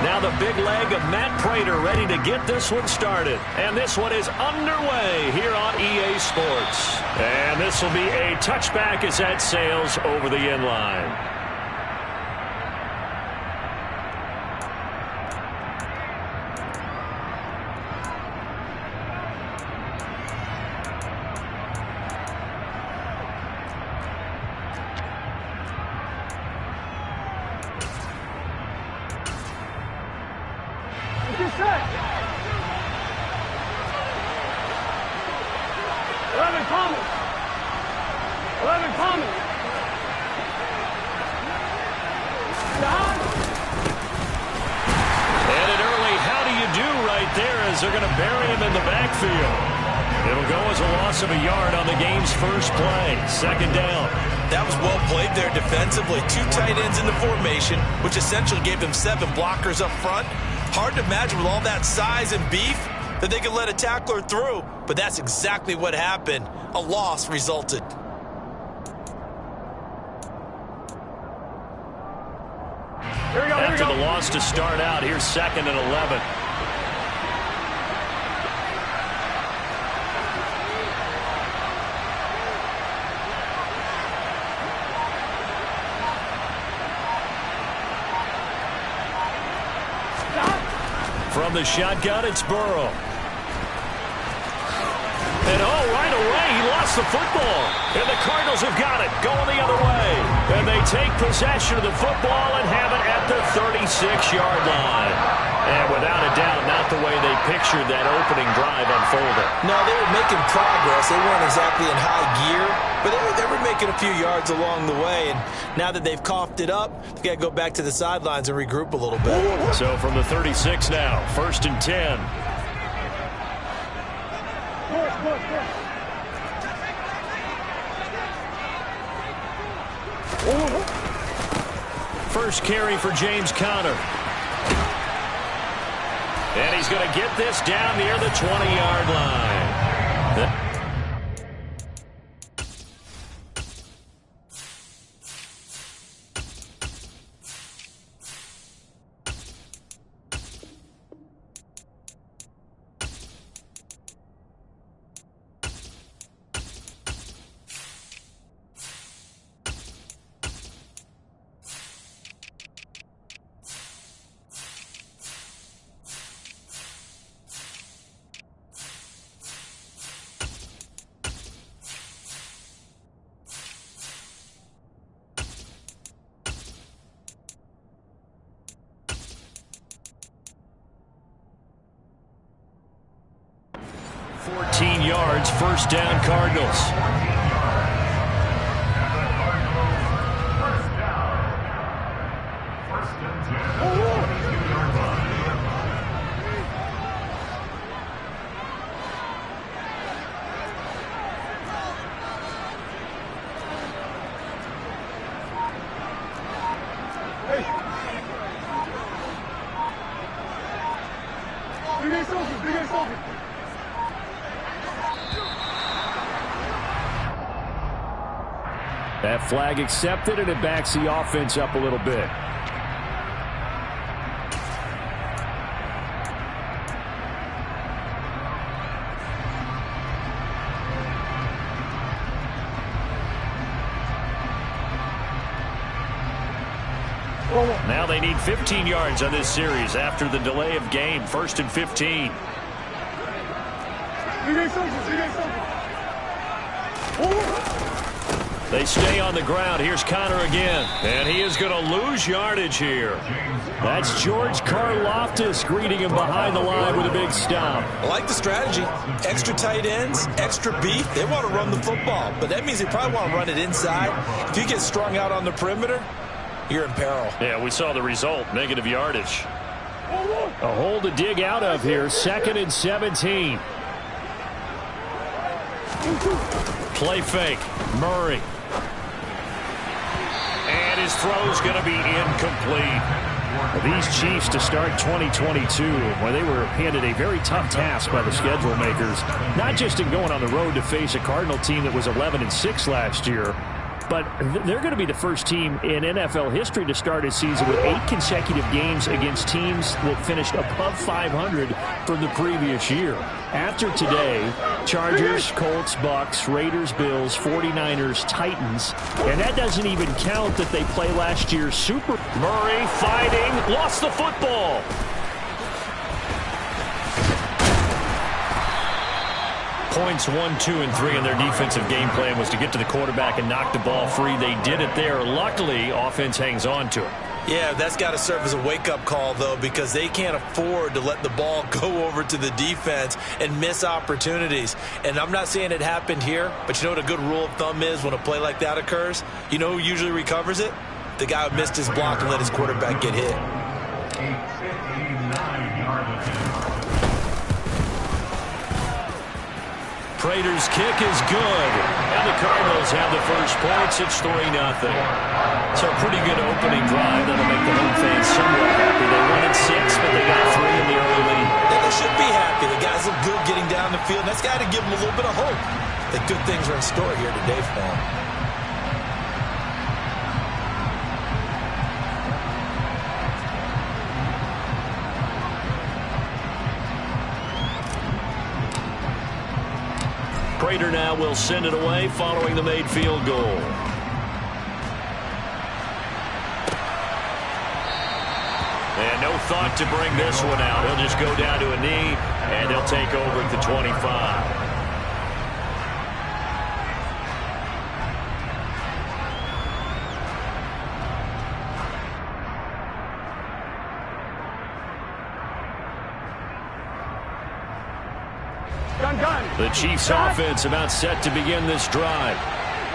Now the big leg of Matt Prater ready to get this one started. And this one is underway here on EA Sports. And this will be a touchback as that sails over the end line. They're going to bury him in the backfield. It'll go as a loss of a yard on the game's first play. Second down. That was well played there defensively. Two tight ends in the formation, which essentially gave them 7 blockers up front. Hard to imagine with all that size and beef that they could let a tackler through. But that's exactly what happened. A loss resulted. After the loss to start out, here's 2nd and 11. From the shotgun, it's Burrow. And right away, he lost the football. And the Cardinals have got it, going the other way. And they take possession of the football and have it at the 36-yard line. And without a doubt, not the way they pictured that opening drive unfolding. No, they were making progress. They weren't exactly in high gear, but they were making a few yards along the way. And now that they've coughed it up, they've got to go back to the sidelines and regroup a little bit. So from the 36 now, 1st and 10. First carry for James Conner. And he's going to get this down near the 20-yard line. Yards, first down, Cardinals. That flag accepted, and it backs the offense up a little bit. Now they need 15 yards on this series after the delay of game. 1st and 15. They stay on the ground. Here's Conner again. And he is going to lose yardage here. That's George Karlaftis greeting him behind the line with a big stop. I like the strategy. Extra tight ends, extra beef. They want to run the football, but that means they probably want to run it inside. If you get strung out on the perimeter, you're in peril. Yeah, we saw the result. Negative yardage. A hole to dig out of here. 2nd and 17. Play fake. Murray. And his throw's going to be incomplete. These Chiefs to start 2022, where they were handed a very tough task by the schedule makers, not just in going on the road to face a Cardinal team that was 11-6 last year, but they're going to be the first team in NFL history to start a season with 8 consecutive games against teams that finished above 500 from the previous year. After today, Chargers, Colts, Bucks, Raiders, Bills, 49ers, Titans, and that doesn't even count that they play last year's Super. Murray fighting, lost the football. Points 1, 2, and 3 in their defensive game plan was to get to the quarterback and knock the ball free. They did it there. Luckily, offense hangs on to it. Yeah, that's got to serve as a wake-up call, though, because they can't afford to let the ball go over to the defense and miss opportunities. And I'm not saying it happened here, but you know what a good rule of thumb is when a play like that occurs? You know who usually recovers it? The guy who missed his block and let his quarterback get hit. Prater's kick is good. And the Cardinals have the first points. It's 3-0. So a pretty good opening drive. That'll make the home fans somewhat happy. They won at 6, but they got 3 in the early lead. And they should be happy. The guys look good getting down the field. That's got to give them a little bit of hope that good things are in store here today for them. Prater now will send it away following the made field goal. And no thought to bring this one out. He'll just go down to a knee, and they'll take over at the 25. The Chiefs offense about set to begin this drive.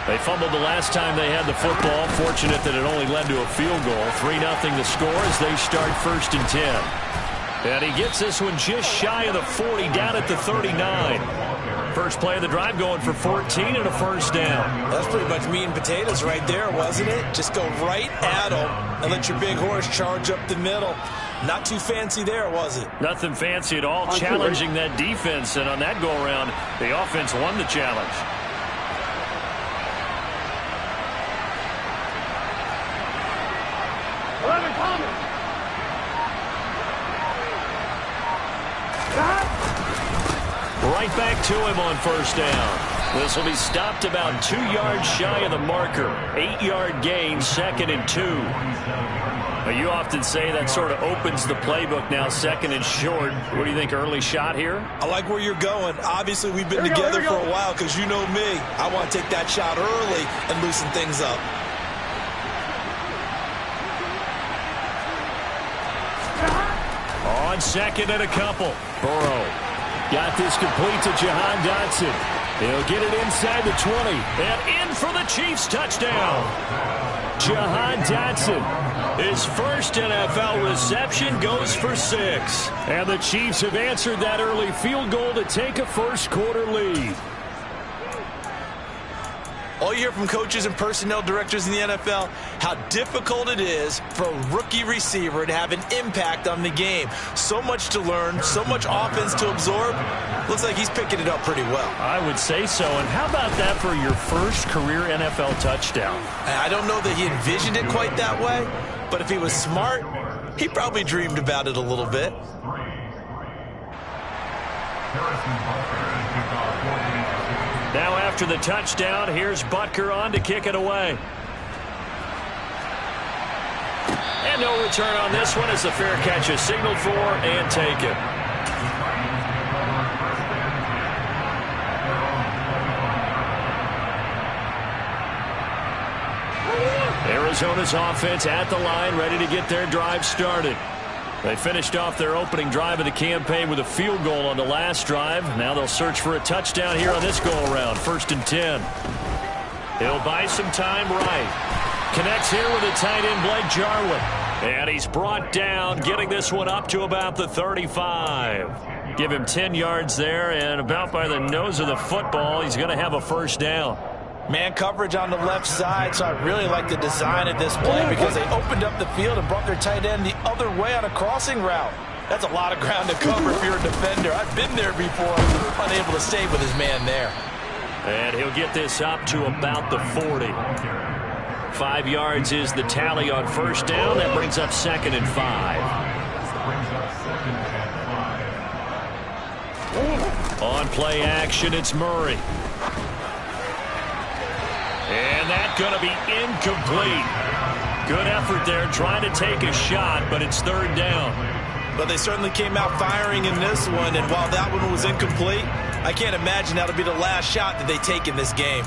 They fumbled the last time they had the football. Fortunate that it only led to a field goal. 3-0 the score as they start 1st and 10. And he gets this one just shy of the 40, down at the 39. First play of the drive going for 14 and a first down. That's pretty much meat and potatoes right there, wasn't it? Just go right at them and let your big horse charge up the middle. Not too fancy there, was it? Nothing fancy at all. Challenging that defense, and on that go-around, the offense won the challenge. Right back to him on first down. This will be stopped about 2 yards shy of the marker. 8-yard gain, 2nd and 2. Now, you often say that sort of opens the playbook now, 2nd and short. What do you think, early shot here? I like where you're going. Obviously, we've been together for a while because you know me. I want to take that shot early and loosen things up. On 2nd and a couple. Burrow got this complete to Jahan Dotson. He'll get it inside the 20. And in for the Chiefs touchdown. Jahan Dotson, his first NFL reception, goes for 6. And the Chiefs have answered that early field goal to take a first quarter lead. All you hear from coaches and personnel directors in the NFL, how difficult it is for a rookie receiver to have an impact on the game. So much to learn, so much offense to absorb. Looks like he's picking it up pretty well. I would say so. And how about that for your first career NFL touchdown? I don't know that he envisioned it quite that way, but if he was smart, he probably dreamed about it a little bit. Now after the touchdown, here's Butker on to kick it away. And no return on this one as the fair catch is signaled for and taken. Arizona's offense at the line, ready to get their drive started. They finished off their opening drive of the campaign with a field goal on the last drive. Now they'll search for a touchdown here on this go-around. 1st and 10. He'll buy some time right. Connects here with a tight end, Blake Jarwin. And he's brought down, getting this one up to about the 35. Give him 10 yards there, and about by the nose of the football, he's going to have a first down. Man coverage on the left side, so I really like the design of this play because they opened up the field and brought their tight end the other way on a crossing route. That's a lot of ground to cover if you're a defender. I've been there before, unable to stay with his man there. And he'll get this up to about the 40. 5 yards is the tally on first down. That brings up 2nd and 5. On play action, it's Murray. And that's going to be incomplete. Good effort there, trying to take a shot, but it's 3rd down. But they certainly came out firing in this one, and while that one was incomplete, I can't imagine that'll be the last shot that they take in this game.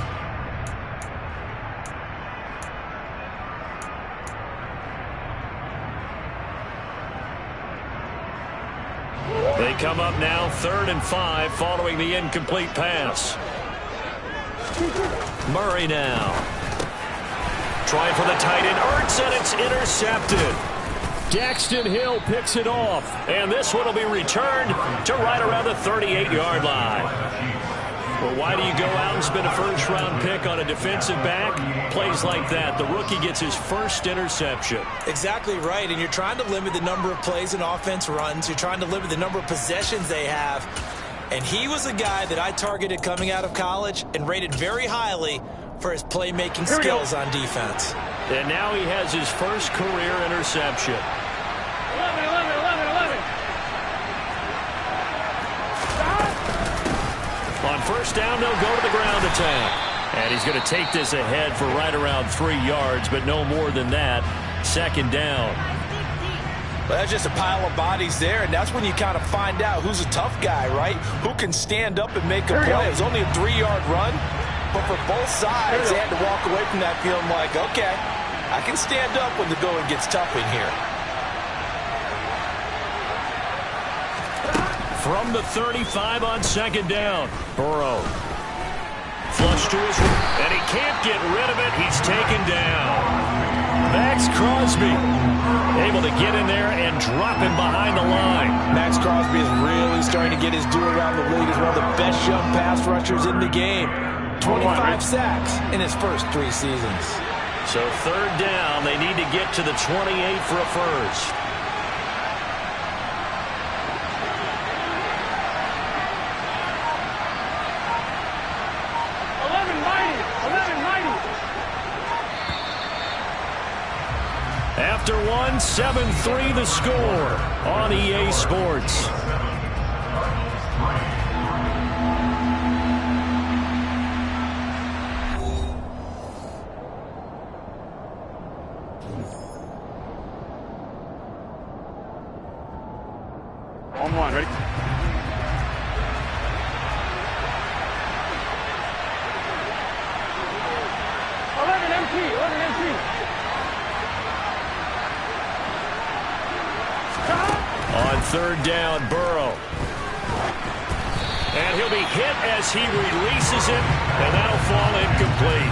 They come up now 3rd and 5 following the incomplete pass. Murray now. Trying for the tight end. Ertz, and it's intercepted. Daxton Hill picks it off. And this one will be returned to right around the 38-yard line. Well, why do you go out and spend a first-round pick on a defensive back? Plays like that, the rookie gets his first interception. Exactly right, and you're trying to limit the number of plays an offense runs. You're trying to limit the number of possessions they have. And he was a guy that I targeted coming out of college and rated very highly for his playmaking skills on defense. And now he has his first career interception. 11. On first down, they'll go to the ground attack. And he's going to take this ahead for right around 3 yards, but no more than that. 2nd down. Well, that's just a pile of bodies there, and that's when you kind of find out who's a tough guy, right? Who can stand up and make a play. It was only a 3-yard run, but for both sides, they had to walk away from that feeling like, okay, I can stand up when the going gets tough in here. From the 35 on 2nd down, Burrow. Flush to his right, and he can't get rid of it. He's taken down. Max Crosby able to get in there and drop him behind the line. Max Crosby is really starting to get his due around the league as one of the best young pass rushers in the game. 25 sacks in his first 3 seasons. So 3rd down, they need to get to the 28 for a first. After one, 7-3 the score on EA Sports. On one, ready? On 3rd down, Burrow. And he'll be hit as he releases it, and that'll fall incomplete.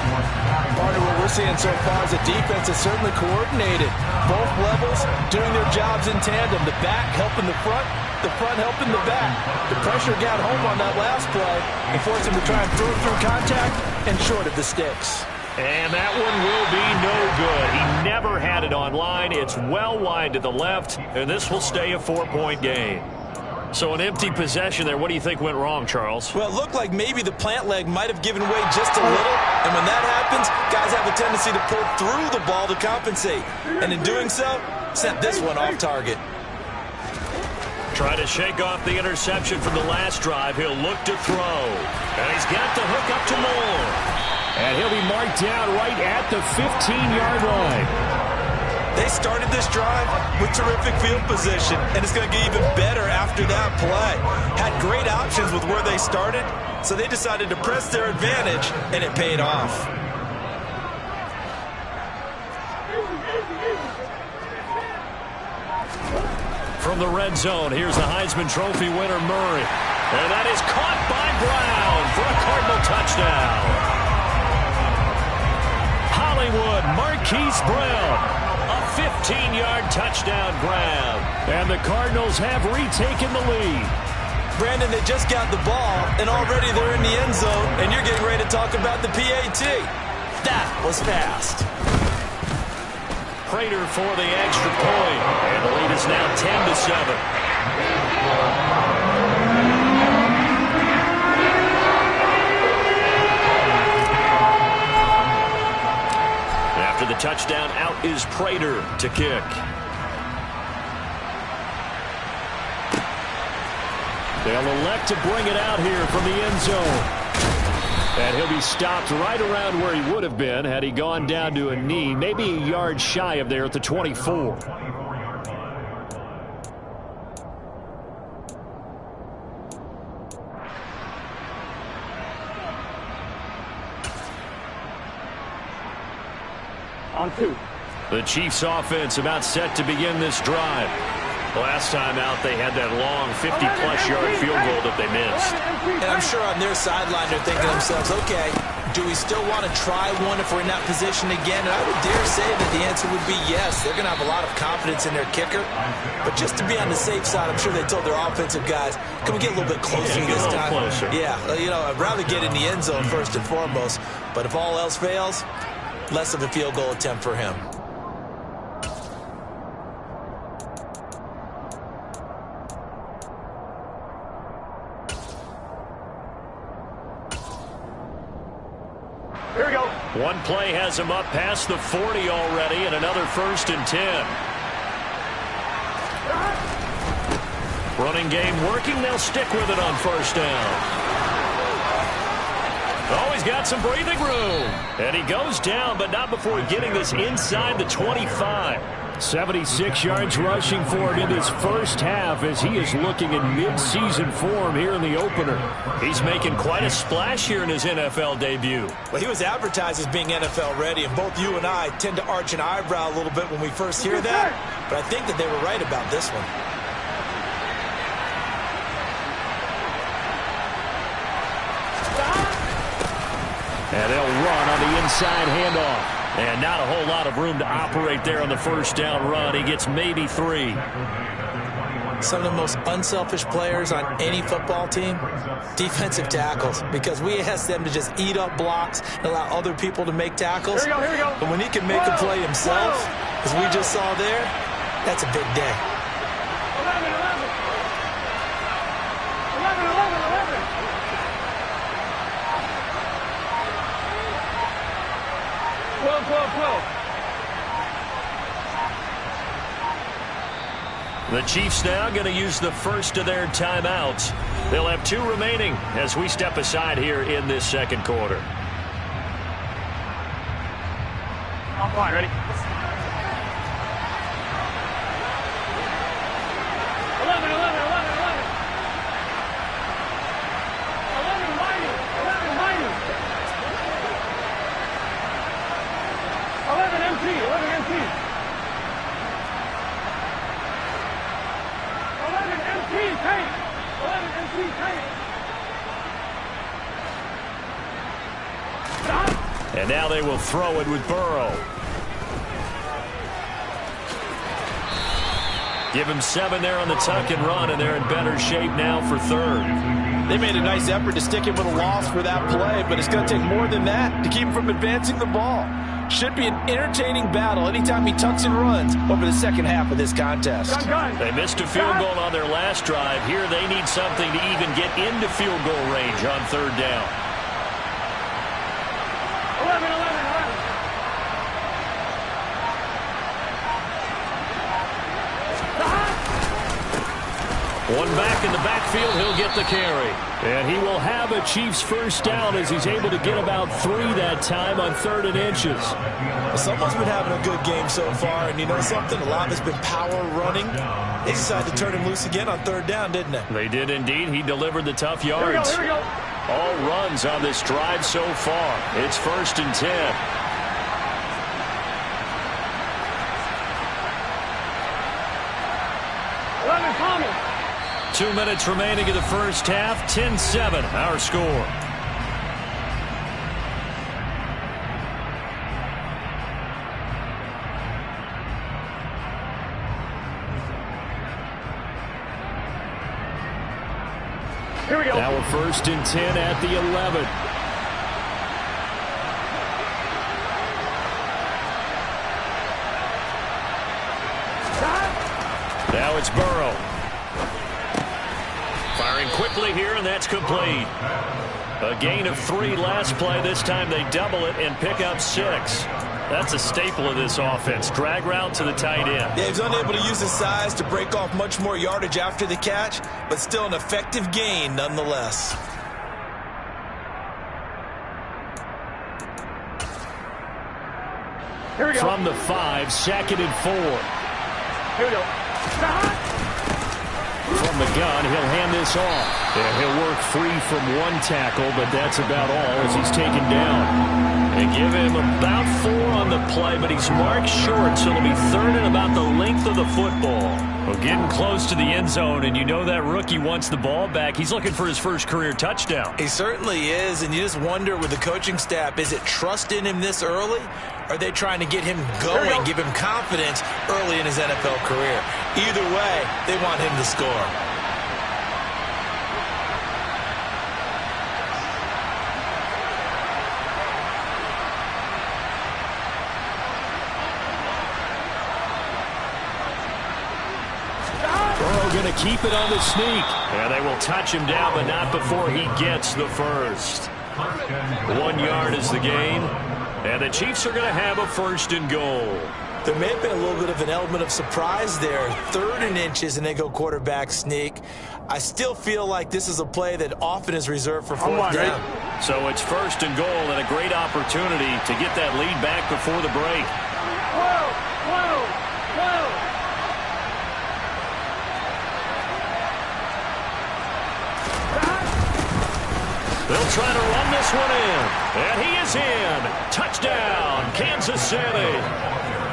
Part of what we're seeing so far is the defense is certainly coordinated. Both levels doing their jobs in tandem. The back helping the front helping the back. The pressure got home on that last play and forced him to try and throw it through contact and short of the sticks. And that one will be no good. He never had it on line. It's well wide to the left, and this will stay a 4-point game. So an empty possession there. What do you think went wrong, Charles? Well, it looked like maybe the plant leg might have given way just a little, and when that happens, guys have a tendency to pull through the ball to compensate, and in doing so, sent this one off target. Try to shake off the interception from the last drive. He'll look to throw, and he's got the hook up to Moore. And he'll be marked down right at the 15-yard line. They started this drive with terrific field position, and it's going to get even better after that play. Had great options with where they started, so they decided to press their advantage, and it paid off. From the red zone, here's the Heisman Trophy winner, Murray. And that is caught by Brown for a Cardinal touchdown. Hollywood Marquise Brown, a 15-yard touchdown grab. And the Cardinals have retaken the lead. Brandon, they just got the ball, and already they're in the end zone, and you're getting ready to talk about the PAT. That was fast. Prater for the extra point, and the lead is now 10-7. Prater to kick. They'll elect to bring it out here from the end zone. And he'll be stopped right around where he would have been had he gone down to a knee, maybe a yard shy of there at the 24. On 2. The Chiefs offense about set to begin this drive. Last time out, they had that long 50-plus yard field goal that they missed. And I'm sure on their sideline they're thinking to themselves, okay, do we still want to try one if we're in that position again? And I would dare say that the answer would be yes. They're going to have a lot of confidence in their kicker. But just to be on the safe side, I'm sure they told their offensive guys, can we get a little bit closer this time? Closer. Yeah, you know, I'd rather get in the end zone first and foremost. But if all else fails, less of a field goal attempt for him. Here we go. One play has him up past the 40 already, and another 1st and 10. Running game working. They'll stick with it on 1st down. Oh, he's got some breathing room. And he goes down, but not before getting this inside the 25. 76 yards rushing for him in his first half as he is looking in mid-season form here in the opener. He's making quite a splash here in his NFL debut. Well, he was advertised as being NFL ready, and both you and I tend to arch an eyebrow a little bit when we first hear that. But I think that they were right about this one. And they'll run on the inside handoff. And not a whole lot of room to operate there on the 1st down run. He gets maybe 3. Some of the most unselfish players on any football team, defensive tackles, because we ask them to just eat up blocks and allow other people to make tackles. Here we go. But when he can make a play himself, as we just saw there, that's a big day. 11. 12. The Chiefs now going to use the first of their timeouts. They'll have 2 remaining as we step aside here in this second quarter. Offline, ready? 11. 11 minus. 11 empty. 11 empty. 11 empty tank. 11 empty tank. Stop. And now they will throw it with Burrow. Give him 7 there on the tuck and run, and they're in better shape now for 3rd. They made a nice effort to stick him with a loss for that play, but it's going to take more than that to keep him from advancing the ball. Should be an entertaining battle anytime he tucks and runs over the second half of this contest. They missed a field goal on their last drive. Here they need something to even get into field goal range on 3rd down. 11. One back in the backfield, he'll get the carry. And he will have a Chiefs 1st down as he's able to get about 3 that time on 3rd and inches. Someone's been having a good game so far, and you know something? A lot has been power running. They decided to turn him loose again on 3rd down, didn't they? They did indeed. He delivered the tough yards. Here we go. All runs on this drive so far. It's 1st and 10. Tommy. 2 minutes remaining in the first half. 10-7, our score. Here we go. Now we're 1st and 10 at the 11. Now it's Burrow. Firing quickly here, and that's complete. A gain of 3 last play. This time they double it and pick up 6. That's a staple of this offense. Drag route to the tight end. Yeah, he's unable to use his size to break off much more yardage after the catch, but still an effective gain nonetheless. Here we go. From the 5, 2nd and 4. Here we go. From the gun, he'll hand this off. Yeah, he'll work free from one tackle, but that's about all as he's taken down. They give him about 4 on the play, but he's marked short, so it'll be 3rd and about the length of the football. Well, getting close to the end zone, and you know that rookie wants the ball back. He's looking for his first career touchdown. He certainly is, and you just wonder with the coaching staff, is it trust in him this early? Or are they trying to get him going, give him confidence early in his NFL career? Either way, they want him to score. Going to keep it on the sneak. And they will touch him down, but not before he gets the first. 1 yard is the gain. And the Chiefs are going to have a 1st and goal. There may have been a little bit of an element of surprise there. 3rd and inches, and they go quarterback sneak. I still feel like this is a play that often is reserved for 4th down. So it's 1st and goal, and a great opportunity to get that lead back before the break. They'll try to run this one in. And he is in. Touchdown, Kansas City.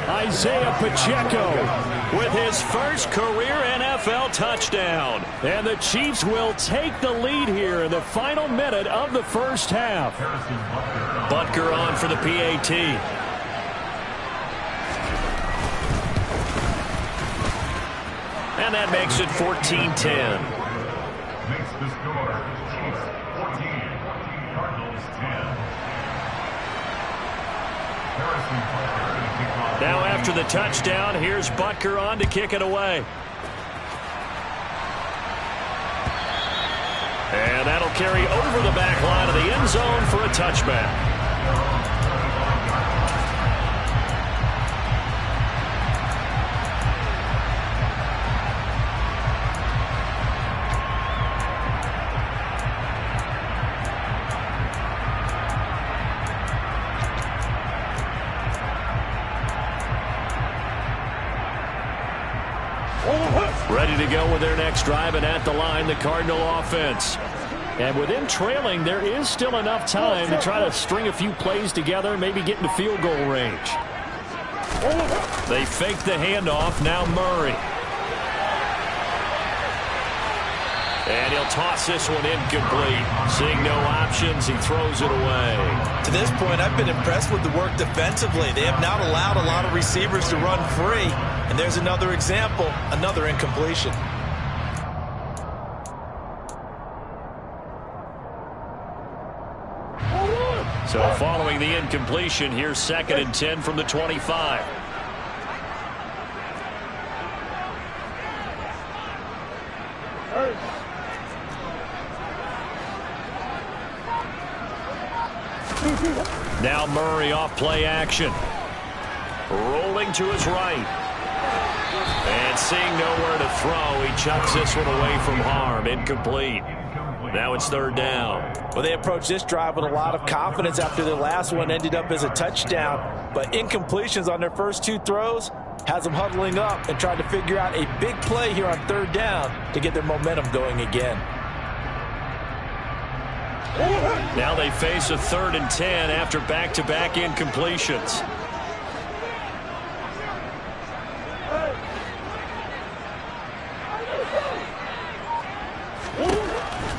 Isaiah Pacheco with his first career NFL touchdown. And the Chiefs will take the lead here in the final minute of the first half. Butker on for the PAT. And that makes it 14-10. Makes the score Chiefs 14, Cardinals 10. Now after the touchdown, here's Butker on to kick it away. And that'll carry over the back line of the end zone for a touchback. Ready to go with their next drive, and at the line, the Cardinal offense. And with them trailing, there is still enough time to try to string a few plays together, maybe get into field goal range. They fake the handoff, now Murray. And he'll toss this one incomplete. Seeing no options, he throws it away. To this point, I've been impressed with the work defensively. They have not allowed a lot of receivers to run free. And there's another example, another incompletion. So following the incompletion, here's 2nd and 10 from the 25. Now Murray off play action. Rolling to his right. And seeing nowhere to throw, he chucks this one away from harm. Incomplete. Now it's 3rd down. Well, they approached this drive with a lot of confidence after their last one ended up as a touchdown. But incompletions on their first 2 throws has them huddling up and trying to figure out a big play here on 3rd down to get their momentum going again. Now they face a 3rd and 10 after back-to-back incompletions.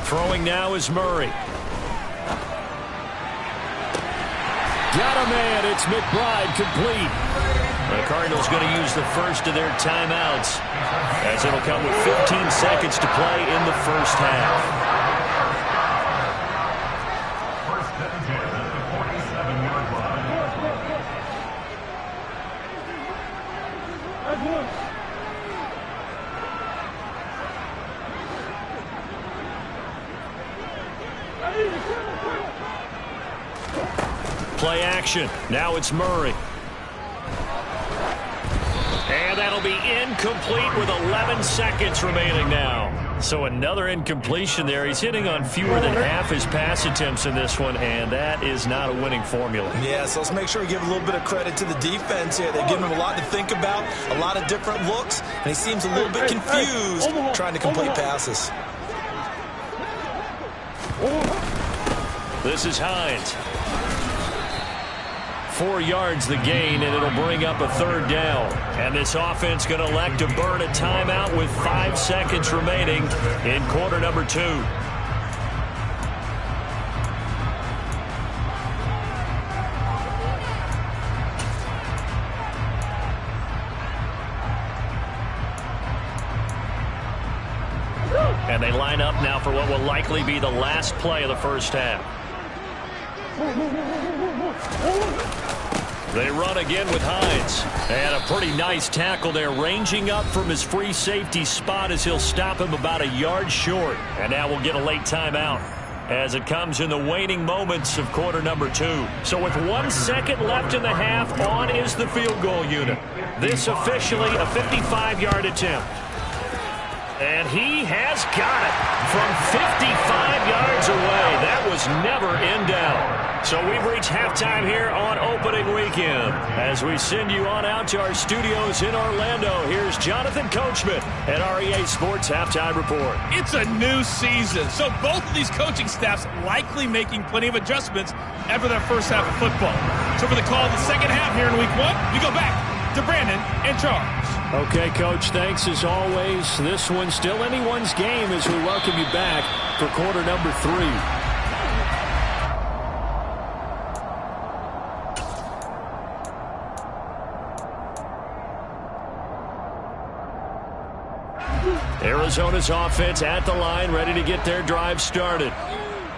Throwing now is Murray. Got a man. It's McBride complete. The Cardinals going to use the first of their timeouts as it'll come with 15 seconds to play in the first half. First and 10 at the 47-yard line. Play action. Now it's Murray. that'll be incomplete with 11 seconds remaining now. So another incompletion there. He's hitting on fewer than half his pass attempts in this one, and that is not a winning formula. Yeah, so let's make sure we give a little bit of credit to the defense here. They're giving him a lot to think about, a lot of different looks, and he seems a little bit confused trying to complete passes. This is Hines. 4 yards the gain, and it'll bring up a third down. And this offense going to elect to burn a timeout with 5 seconds remaining in quarter number 2. And they line up now for what will likely be the last play of the first half. They run again with Hines. And a pretty nice tackle there, ranging up from his free safety spot as he'll stop him about a yard short. And now we'll get a late timeout as it comes in the waning moments of quarter number 2. So with 1 second left in the half, on is the field goal unit. This officially a 55-yard attempt. And he has got it from 55 yards away. That was never in doubt. So we've reached halftime here on opening weekend. As we send you on out to our studios in Orlando, here's Jonathan Coachman at our EA Sports Halftime Report. It's a new season, so both of these coaching staffs likely making plenty of adjustments after their first half of football. So for the call of the second half here in week 1, we go back to Brandon and Charles. Okay, Coach, thanks as always. This one's still anyone's game as we welcome you back for quarter number 3. Arizona's offense at the line, ready to get their drive started.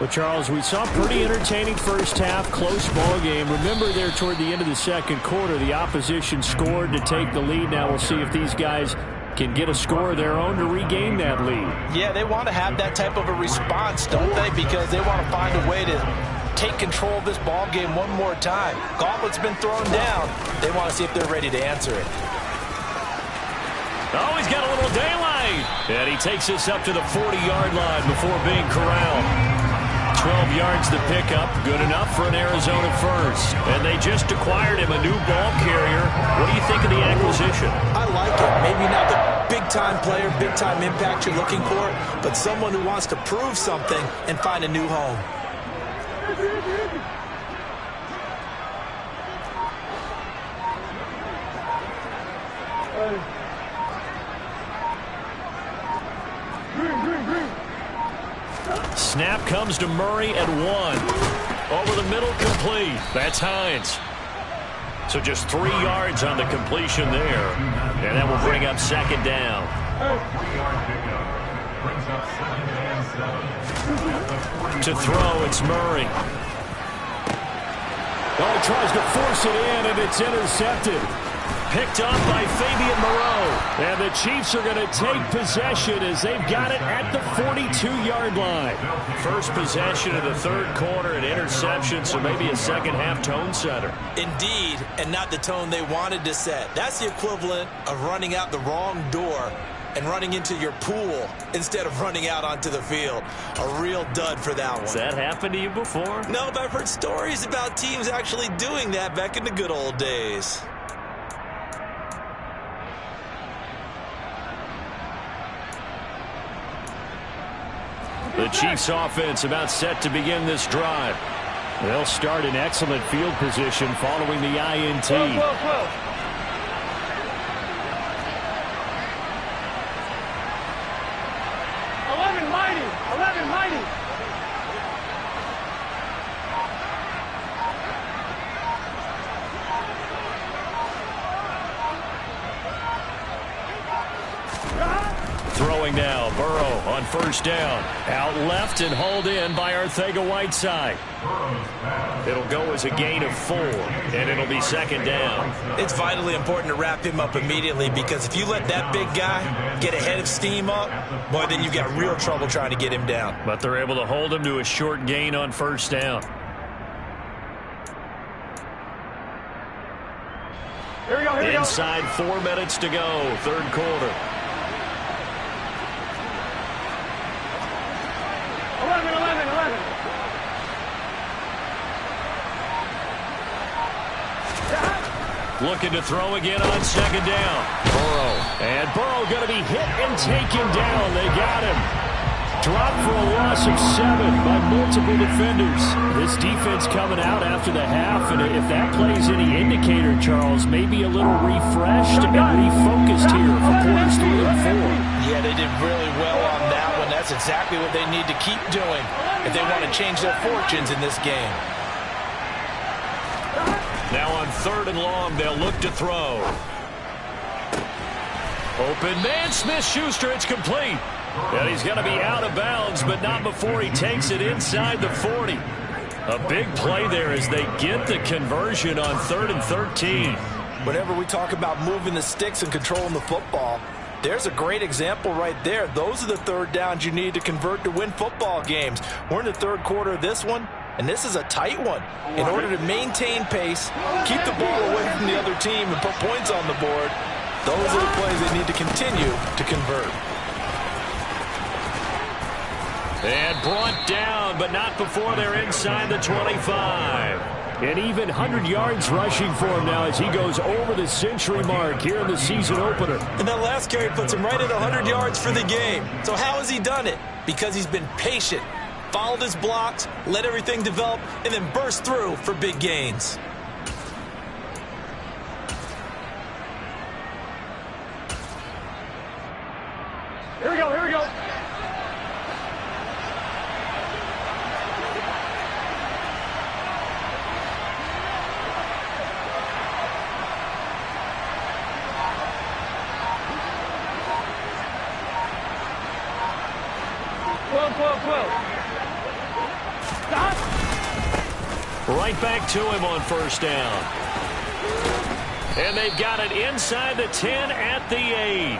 Well, Charles, we saw a pretty entertaining first half, close ball game. Remember there toward the end of the second quarter, the opposition scored to take the lead. Now we'll see if these guys can get a score of their own to regain that lead. Yeah, they want to have that type of a response, don't they? Because they want to find a way to take control of this ball game one more time. Gauntlet's been thrown down. They want to see if they're ready to answer it. Oh, he's got a little daylight. And he takes us up to the 40-yard line before being corralled. 12 yards to pick up. Good enough for an Arizona first. And they just acquired him a new ball carrier. What do you think of the acquisition? I like it. Maybe not the big-time player, big-time impact you're looking for, but someone who wants to prove something and find a new home. Snap comes to Murray at 1. Over the middle, complete. That's Hines. So just 3 yards on the completion there. And that will bring up second down. 3-yard pickup. Brings up 2nd and 7. To throw, it's Murray. Oh, he tries to force it in, and it's intercepted. Picked off by Fabian Moreau. And the Chiefs are going to take possession as they've got it at the 42-yard line. First possession of the third quarter, an interception, so maybe a second-half tone setter. Indeed, and not the tone they wanted to set. That's the equivalent of running out the wrong door and running into your pool instead of running out onto the field. A real dud for that one. Has that happened to you before? No, but I've heard stories about teams actually doing that back in the good old days. The Chiefs offense about set to begin this drive. They'll start in excellent field position following the INT. 11 mighty. Throwing now, Burrow on first down. Out left and hauled in by Arcega-Whiteside. It'll go as a gain of 4, and it'll be second down. It's vitally important to wrap him up immediately, because if you let that big guy get ahead of steam up, boy, then you've got real trouble trying to get him down. But they're able to hold him to a short gain on first down. Here we go, here we go. Inside 4 minutes to go, third quarter. 11. Looking to throw again on second down. Burrow. And Burrow going to be hit and taken down. They got him. Dropped for a loss of 7 by multiple defenders. This defense coming out after the half, and if that plays any indicator, Charles, maybe a little refreshed and refocused here for quarters 3 and 4. Yeah, they did really well on that one. That's exactly what they need to keep doing if they want to change their fortunes in this game. Now on 3rd and long, they'll look to throw. Open man, Smith-Schuster, it's complete. And he's going to be out of bounds, but not before he takes it inside the 40. A big play there as they get the conversion on 3rd and 13. Whenever we talk about moving the sticks and controlling the football, there's a great example right there. Those are the 3rd downs you need to convert to win football games. We're in the 3rd quarter of this one, and this is a tight one. In order to maintain pace, keep the ball away from the other team, and put points on the board, those are the plays they need to continue to convert. And brought down, but not before they're inside the 25. And even 100 yards rushing for him now as he goes over the century mark here in the season opener. And that last carry puts him right at 100 yards for the game. So how has he done it? Because he's been patient, followed his blocks, let everything develop, and then burst through for big gains. Here we go. 12. Stop. Right back to him on 1st down. And they've got it inside the 10 at the 8.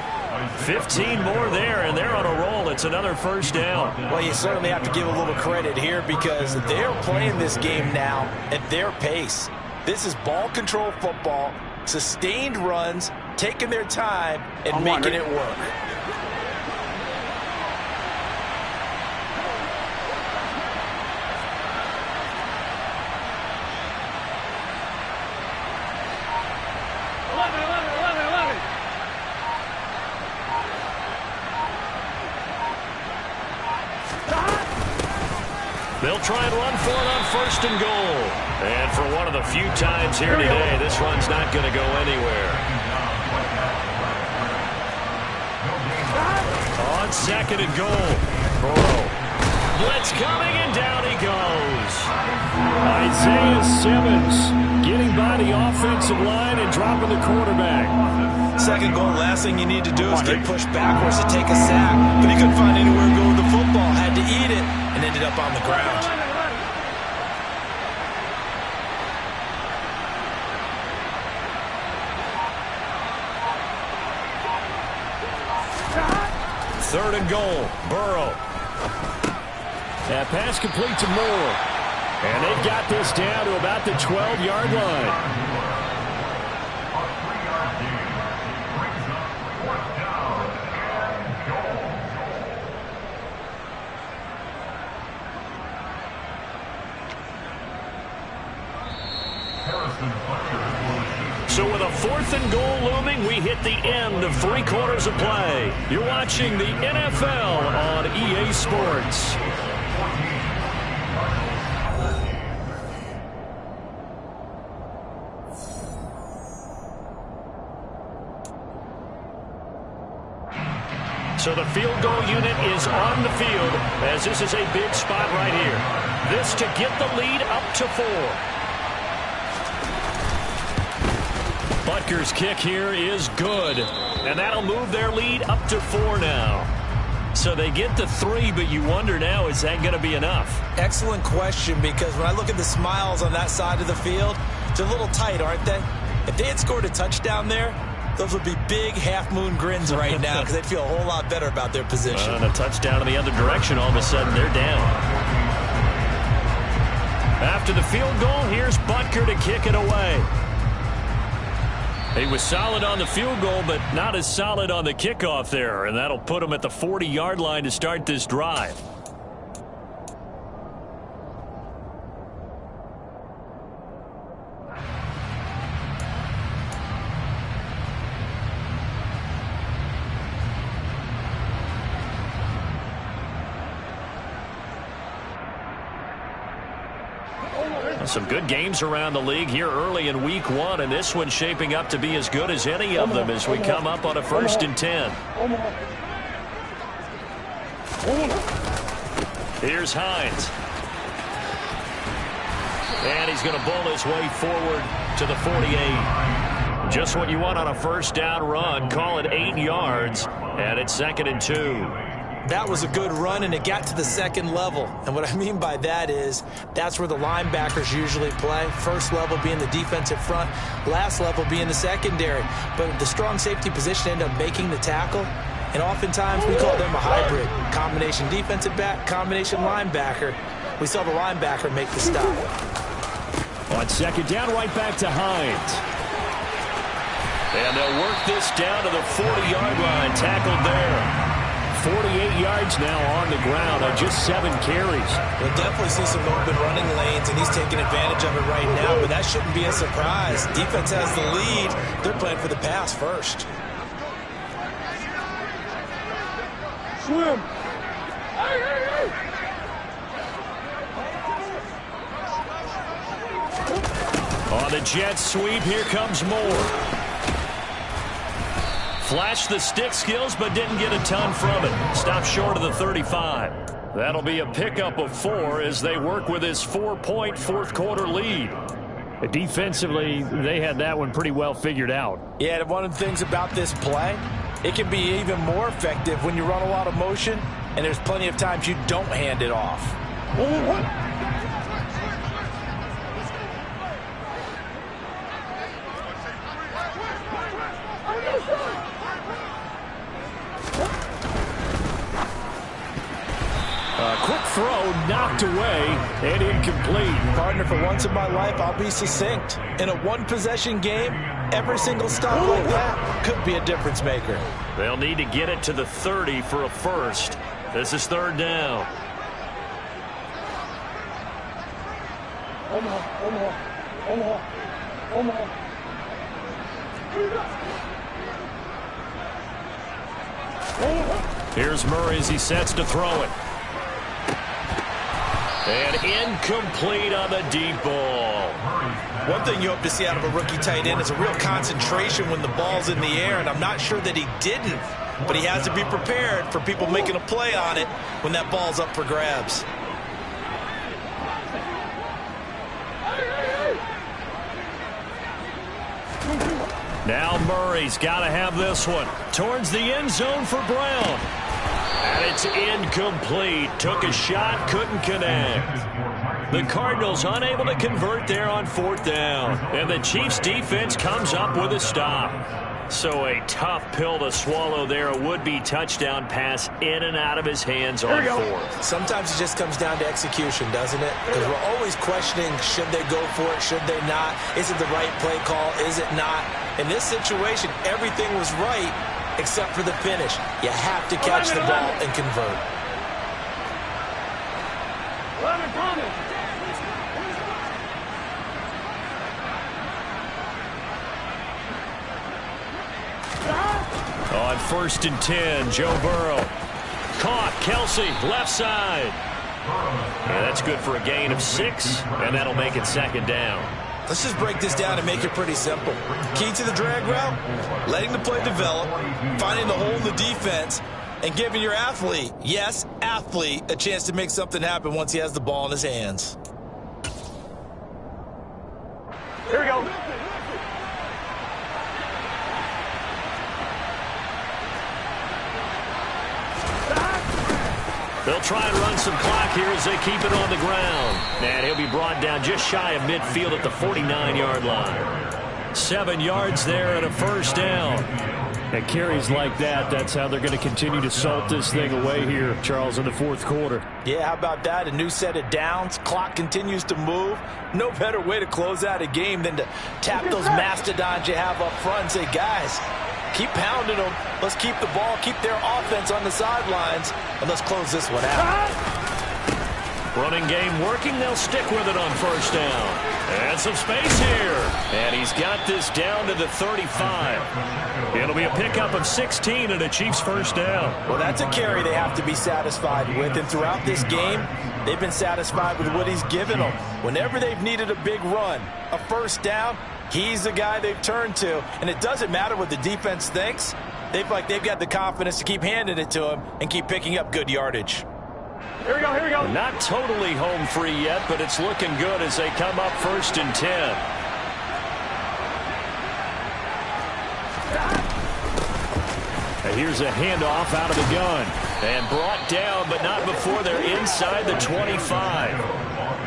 15 more there, and they're on a roll. It's another 1st down. Well, you certainly have to give a little credit here because they're playing this game now at their pace. This is ball control football, sustained runs, taking their time, and making it work. They'll try and run for it on 1st and goal. And for one of the few times here today, this run's not going to go anywhere. On 2nd and goal. Burrow. Blitz coming, and down he goes. Isaiah Simmons getting by the offensive line and dropping the quarterback. 2nd goal, last thing you need to do is get pushed backwards to take a sack. But he couldn't find anywhere to go with the football. Had to eat it and ended up on the ground. Third and goal. Burrow. That pass complete to Moore. And they've got this down to about the 12-yard line. So with a 4th and goal looming, we hit the end of 3 quarters of play. You're watching the NFL on EA Sports. So the field goal unit is on the field as this is a big spot right here. This to get the lead up to 4. Butker's kick here is good, and that'll move their lead up to 4 now. So they get the 3, but you wonder now, is that going to be enough? Excellent question, because when I look at the smiles on that side of the field, they're a little tight, aren't they? If they had scored a touchdown there, those would be big half-moon grins right now because they'd feel a whole lot better about their position. And a touchdown in the other direction, all of a sudden they're down. After the field goal, here's Butker to kick it away. He was solid on the field goal, but not as solid on the kickoff there, and that'll put him at the 40-yard line to start this drive. Some good games around the league here early in week 1, and this one's shaping up to be as good as any of them as we come up on a 1st and 10. Here's Hines. And he's going to bull his way forward to the 48. Just what you want on a 1st down run. Call it 8 yards, and it's 2nd and 2. That was a good run, and it got to the 2nd level. And what I mean by that is that's where the linebackers usually play. 1st level being the defensive front, last level being the secondary. But the strong safety position ended up making the tackle. And oftentimes we call them a hybrid. Combination defensive back, combination linebacker. We saw the linebacker make the stop. On 2nd down, right back to Hines. And they'll work this down to the 40-yard line, tackled there. 48 yards now on the ground on just 7 carries. We'll definitely see some open running lanes, and he's taking advantage of it right now, but that shouldn't be a surprise. Defense has the lead. They're playing for the pass first. Swim. On the jet sweep, here comes Moore. Flashed the stick skills, but didn't get a ton from it. Stopped short of the 35. That'll be a pickup of 4 as they work with his 4-point 4th quarter lead. Defensively, they had that one pretty well figured out. Yeah, and one of the things about this play, it can be even more effective when you run a lot of motion, and there's plenty of times you don't hand it off. Quick throw, knocked away, and incomplete. Partner, for once in my life, I'll be succinct. In a one-possession game, every single stop like that could be a difference maker. They'll need to get it to the 30 for a first. This is 3rd down. Here's Murray as he sets to throw it. And incomplete on the deep ball. One thing you hope to see out of a rookie tight end is a real concentration when the ball's in the air, and I'm not sure that he didn't, but he has to be prepared for people making a play on it when that ball's up for grabs. Now Murray's got to have this one. Towards the end zone for Brown. And it's incomplete. Took a shot, couldn't connect. The Cardinals unable to convert there on 4th down. And the Chiefs defense comes up with a stop. So a tough pill to swallow there. A would-be touchdown pass in and out of his hands on 4th. Sometimes it just comes down to execution, doesn't it? Because we're always questioning, should they go for it, should they not? Is it the right play call, is it not? In this situation, everything was right except for the finish. You have to catch the ball and convert. On 1st and 10, Joe Burrow. Caught, Kelsey, left side. Yeah, that's good for a gain of 6, and that'll make it 2nd down. Let's just break this down and make it pretty simple. Key to the drag route, letting the play develop, finding the hole in the defense, and giving your athlete, yes, athlete, a chance to make something happen once he has the ball in his hands. Here we go. They'll try and run some clock here as they keep it on the ground. And he'll be brought down just shy of midfield at the 49-yard line. 7 yards there and a 1st down. And carries like that, that's how they're going to continue to salt this thing away here, Charles, in the fourth quarter. Yeah, how about that? A new set of downs. Clock continues to move. No better way to close out a game than to tap those mastodons you have up front and say, guys, keep pounding them. Let's keep the ball, keep their offense on the sidelines, and let's close this one out. Running game working. They'll stick with it on first down. And some space here. And he's got this down to the 35. It'll be a pickup of 16 and a Chiefs first down. Well, that's a carry they have to be satisfied with. And throughout this game, they've been satisfied with what he's given them. Whenever they've needed a big run, a first down, he's the guy they've turned to. And it doesn't matter what the defense thinks. They've got the confidence to keep handing it to him and keep picking up good yardage. Here we go, here we go. Not totally home free yet, but it's looking good as they come up first and 10. And here's a handoff out of the gun. And brought down, but not before they're inside the 25.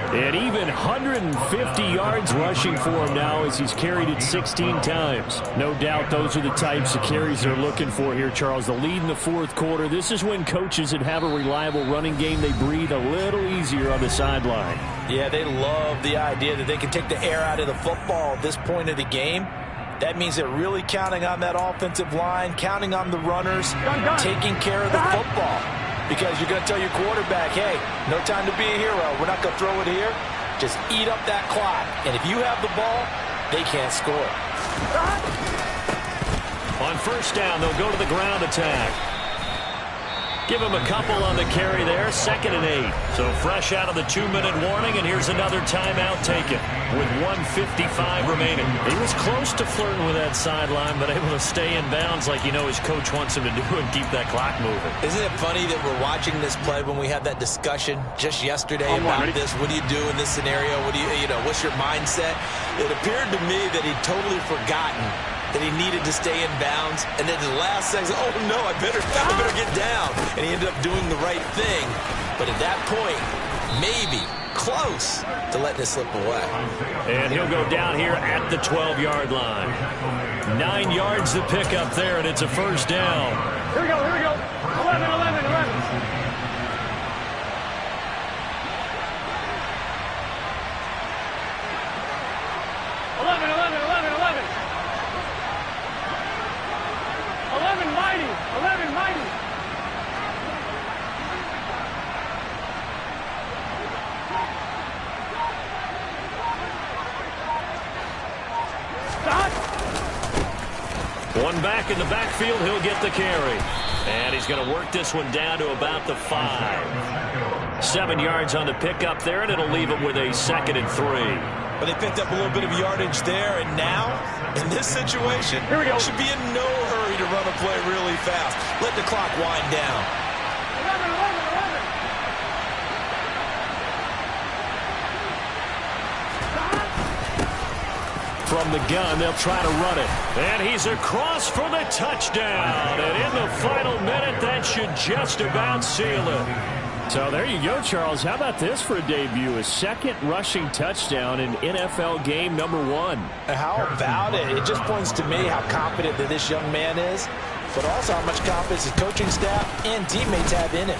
And even 150 yards rushing for him now as he's carried it 16 times. No doubt those are the types of carries they're looking for here, Charles. The lead in the fourth quarter. This is when coaches that have a reliable running game, they breathe a little easier on the sideline. Yeah, they love the idea that they can take the air out of the football at this point of the game. That means they're really counting on that offensive line, counting on the runners, taking care of the football. Because you're going to tell your quarterback, hey, no time to be a hero. We're not going to throw it here. Just eat up that clock. And if you have the ball, they can't score. On first down, they'll go to the ground attack. Give him a couple on the carry there, 2nd and 8. So fresh out of the 2-minute warning, and here's another timeout taken with 1:55 remaining. He was close to flirting with that sideline, but able to stay in bounds like his coach wants him to do and keep that clock moving. Isn't it funny that we're watching this play when we had that discussion just yesterday about this? What do you do in this scenario? What do what's your mindset? It appeared to me that he'd totally forgotten that he needed to stay in bounds, and then the last second, oh no, I better get down. And he ended up doing the right thing. But at that point, maybe close to letting it slip away. And he'll go down here at the 12-yard line. 9 yards to pick up there, and it's a first down. Here we go, here we go. 11, 11, 11. One back in the backfield, he'll get the carry. And he's going to work this one down to about the 5. 7 yards on the pickup there, and it'll leave him with a 2nd and 3. But they picked up a little bit of yardage there, and now, in this situation, here we go. Should be in no hurry to run a play really fast. Let the clock wind down. 11, 11, 11. From the gun, they'll try to run it. And he's across for the touchdown. And in the final minute, that should just about seal it. So there you go, Charles. How about this for a debut? A 2nd rushing touchdown in NFL game number 1. How about it? It just points to me how confident that this young man is, but also how much confidence his coaching staff and teammates have in him.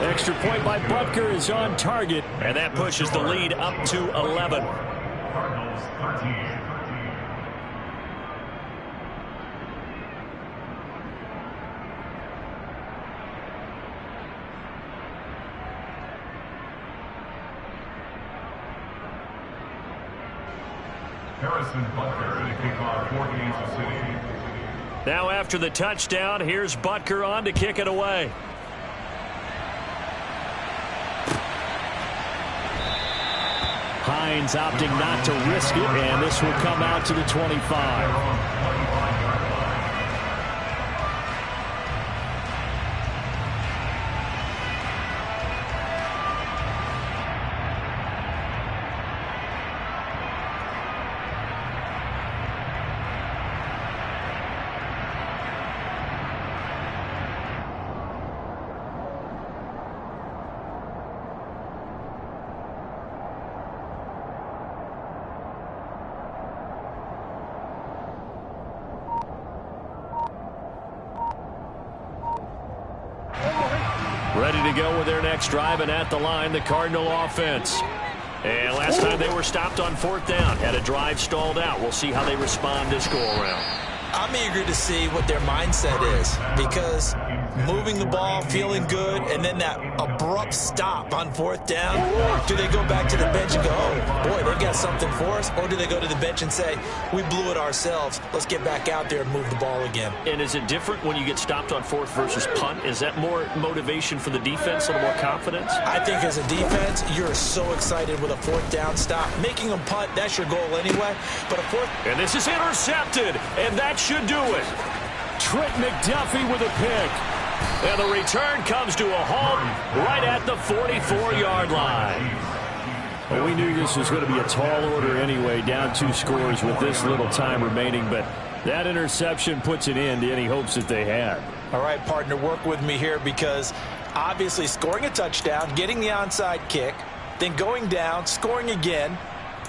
Extra point by Butker is on target, and that pushes the lead up to 11. Cardinals 13. Harrison Butker to kick off for Kansas City. Now after the touchdown, here's Butker on to kick it away. Hines opting not to risk it, and this will come out to the 25. Ready to go with their next drive, and at the line, the Cardinal offense. And last time they were stopped on 4th down, had a drive stalled out. We'll see how they respond this go-around. I'm eager to see what their mindset is, because moving the ball, feeling good, and then that abrupt stop on 4th down, do they go back to the bench and go, oh, boy, they've got something for us? Or do they go to the bench and say, we blew it ourselves, let's get back out there and move the ball again? And is it different when you get stopped on 4th versus punt? Is that more motivation for the defense, a little more confidence? I think as a defense, you're so excited with a 4th down stop. Making them punt, that's your goal anyway. But a 4th... And this is intercepted, and that should do it. Trent McDuffie with a pick. And the return comes to a halt right at the 44-yard line. Well, we knew this was going to be a tall order anyway, down 2 scores with this little time remaining, but that interception puts an end to any hopes that they had. All right, partner, work with me here, because obviously scoring a touchdown, getting the onside kick, then going down, scoring again,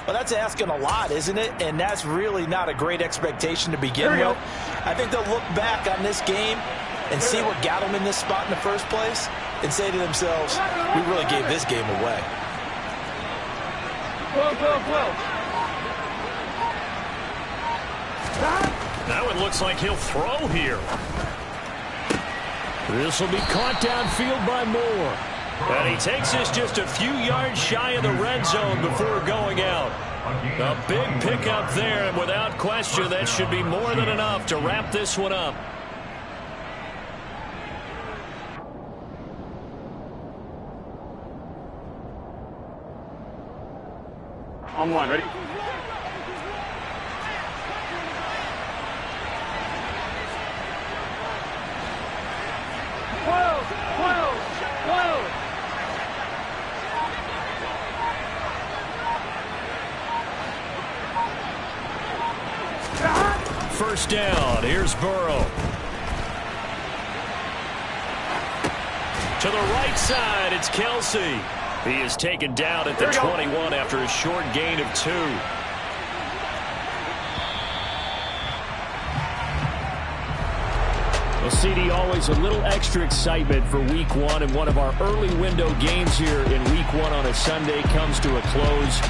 well, that's asking a lot, isn't it? And that's really not a great expectation to begin with. I think they'll look back on this game and see what got them in this spot in the first place and say to themselves, we really gave this game away. Now it looks like he'll throw here. This will be caught downfield by Moore. And he takes this just a few yards shy of the red zone before going out. A big pickup there, and without question, that should be more than enough to wrap this one up. On one, ready? First down. Here's Burrow. To the right side, it's Kelsey. He is taken down at the 21 after a short gain of 2. Well, CD, always a little extra excitement for Week 1, and one of our early window games here in Week 1 on a Sunday comes to a close.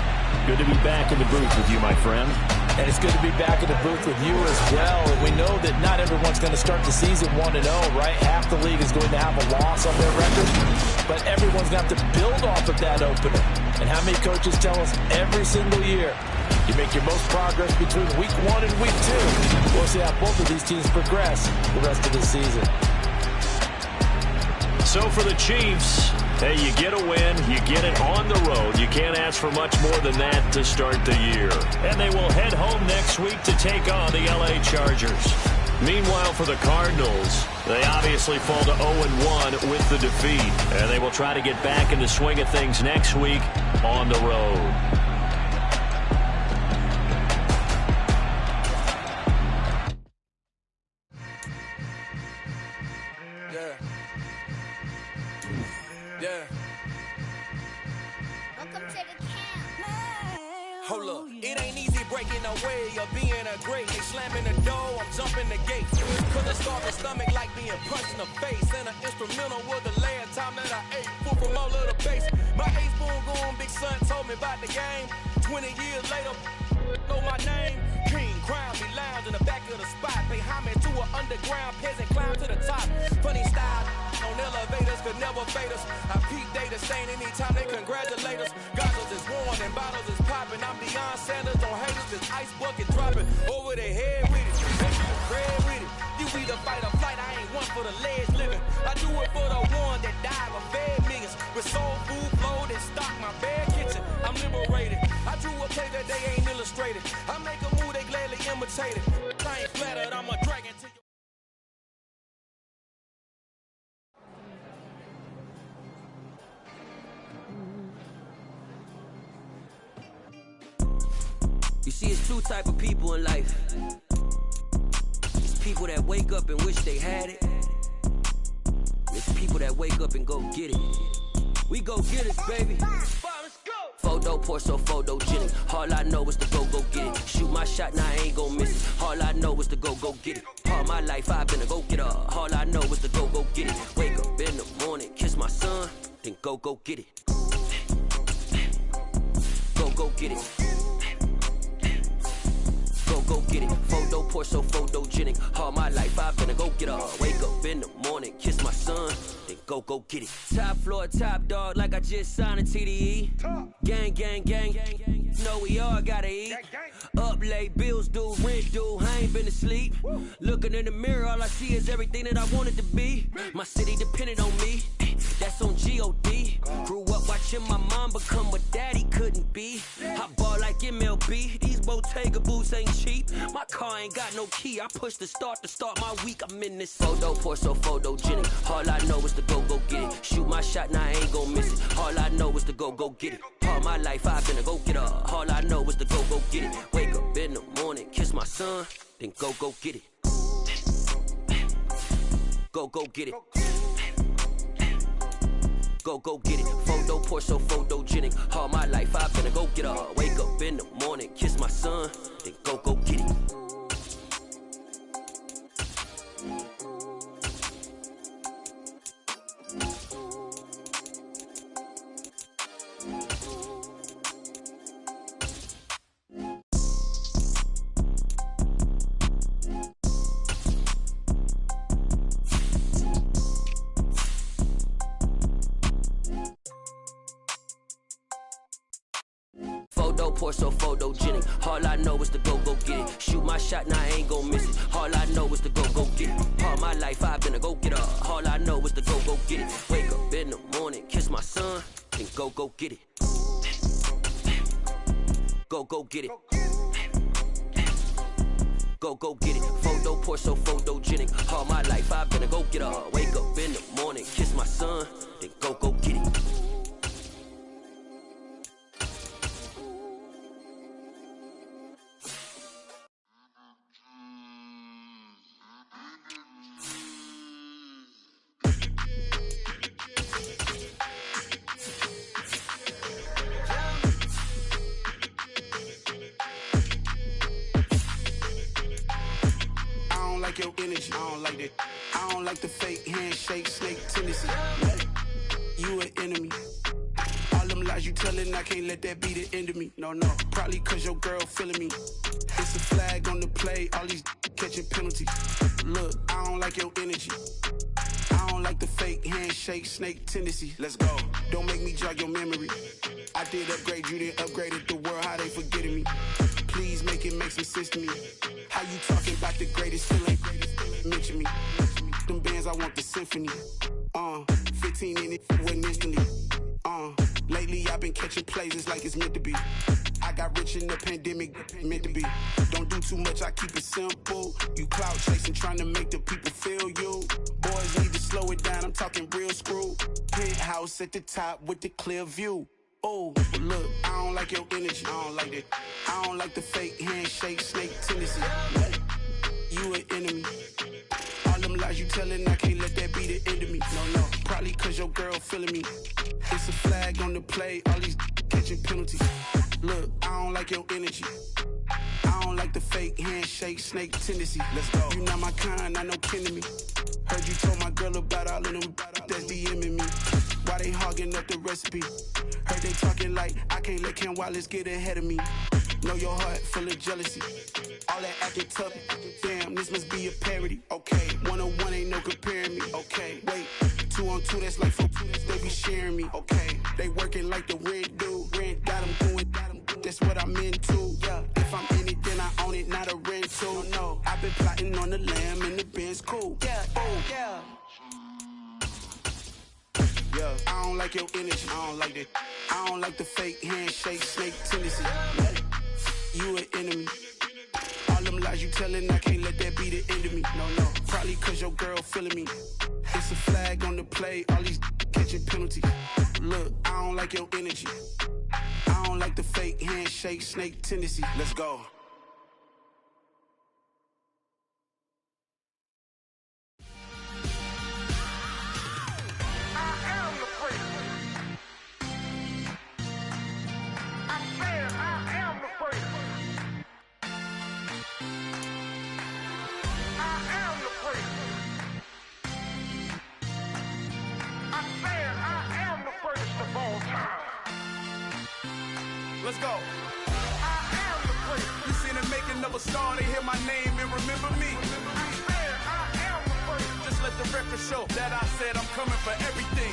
Good to be back in the booth with you, my friend. And it's good to be back in the booth with you as well. And we know that not everyone's going to start the season 1-0, right? Half the league is going to have a loss on their record. But everyone's got to build off of that opener. And how many coaches tell us every single year, you make your most progress between Week 1 and Week 2. We'll see how both of these teams progress the rest of the season. So for the Chiefs, hey, you get a win, you get it on the road. You can't ask for much more than that to start the year. And they will head home next week to take on the LA Chargers. Meanwhile, for the Cardinals, they obviously fall to 0-1 with the defeat. And they will try to get back in the swing of things next week on the road. Hold up, it ain't easy breaking away or being a great. They slamming the door, I'm jumping the gate. Cause it start the stomach like being punched in the face. And an instrumental was the last time that I ate food from all of the base. My A-spoon going, big son told me about the game. 20 years later, know my name. King, crown, me lounge in the back of the spot. Pay homage to an underground peasant, climb to the top. Funny style on elevators could never fade us. I peep data stain anytime they congratulate us. Goggles is worn and bottles is popping. I'm Deion Sanders on haters, this ice bucket dropping over their head with it. They shoot a crib with it. You either fight or flight, I ain't one for the ledge living. I do it for the one that died or fed millions. With soul food, flow, that stock my bare kitchen. I'm liberated. I drew a play that they ain't illustrated. I make a move, they gladly imitate it. I ain't flattered, I'm a dragon to you. You see, it's 2 type of people in life. It's people that wake up and wish they had it. It's people that wake up and go get it. We go get it, baby. Photo, Porsche, photogenic. All I know is to go get it. Shoot my shot, now I ain't gon' miss it. All I know is to go get it. All my life I've been a go-getter. All I know is to go get it. Wake up in the morning, kiss kiss my son, then go get it. Go get it. Go get it. Photo poor, so photogenic. All my life I've been a go-getter. Wake up in the morning, kiss my son, then go get it. Top floor, top dog, like I just signed a TDE. Gang, gang, gang. Know we all gotta eat. Up late, bills due, rent due. I ain't been asleep. Looking in the mirror, all I see is everything that I wanted to be. My city depended on me. That's on G.O.D. Grew up watching my mom become what daddy couldn't be. I ball like MLB. These Bottega boots ain't cheap. My car ain't got no key. I push the start to start my week. I'm in this photo poor, so photogenic. All I know is to go get it. Shoot my shot, now I ain't gon' miss it. All I know is to go get it. All my life I've been a go-getter. All I know is to go get it. Wake up in the morning, kiss my son, then go get it. Go get it. Go get it. Photo poor, so photogenic. All my life I've been a go-getter. Wake up in the morning, kiss my son, then go get it. Photo poor, so photogenic. All I know is to go get it. Shoot my shot, now I ain't gon' miss it. All I know is to go get it. All my life I've been a go-getter. All I know is to go get it. Wake up in the morning, kiss my son, then go get it. Go get it. Go get it. Photo poor, so photogenic. All my life I've been a go-getter. Wake up in the morning, kiss my son, then go get it. Your energy, I don't like that. I don't like the fake handshake, snake tendency. You an enemy. All them lies you telling, I can't let that be the end of me. No, probably cause your girl feeling me. It's a flag on the play, all these catching penalties. Look, I don't like your energy. I don't like the fake handshake, snake tendency. Let's go. Don't make me jog your memory. I did upgrade, you didn't upgrade it. The world, how they forgetting me. Please make it make some sense to me. How you talking about the greatest, still ain't mention me. Them bands, I want the symphony. 15 in it, went instantly. Lately I've been catching plays, it's like it's meant to be. I got rich in the pandemic, meant to be. Don't do too much, I keep it simple. You clout chasing, trying to make the people feel you. Boys need to slow it down, I'm talking real screw. Penthouse at the top with the clear view. Oh, look, I don't like your energy, I don't like that. I don't like the fake handshake, snake tendency. You an enemy. All them lies you telling, I can't let that be the end of me. No, probably cause your girl feeling me. It's a flag on the play, all these catching penalties. Look, I don't like your energy. I don't like the fake handshake, snake tendency. Let's go. You not my kind, I know kin to me. Heard you told my girl about all of them that's DMing me. Why they hogging up the recipe? Heard they talking like I can't let Ken Wallace get ahead of me. Know your heart full of jealousy. All that acting tough, damn, this must be a parody. Okay, 1-on-1 ain't no comparing me. Okay, wait, 2-on-2, that's like 4, they be sharing me. Okay, they working like the rent do. Rent got them going, that's what I'm into. Yeah, if I'm in it, then I own it, not a rental. No, I've been plotting on the lamb and the Benz cool. Yeah, oh, yeah. Yeah, I don't like your energy, I don't like that. I don't like the fake handshake, snake tendency. You an enemy. All them lies you telling, I can't let that be the end of me. No, probably cause your girl feeling me. It's a flag on the play, all these catching penalties. Look, I don't like your energy. I don't like the fake handshake, snake tendency. Let's go. I'm saying Let's go. You seen the making of a star, they hear my name and remember me. Just let the record show that I said I'm coming for everything.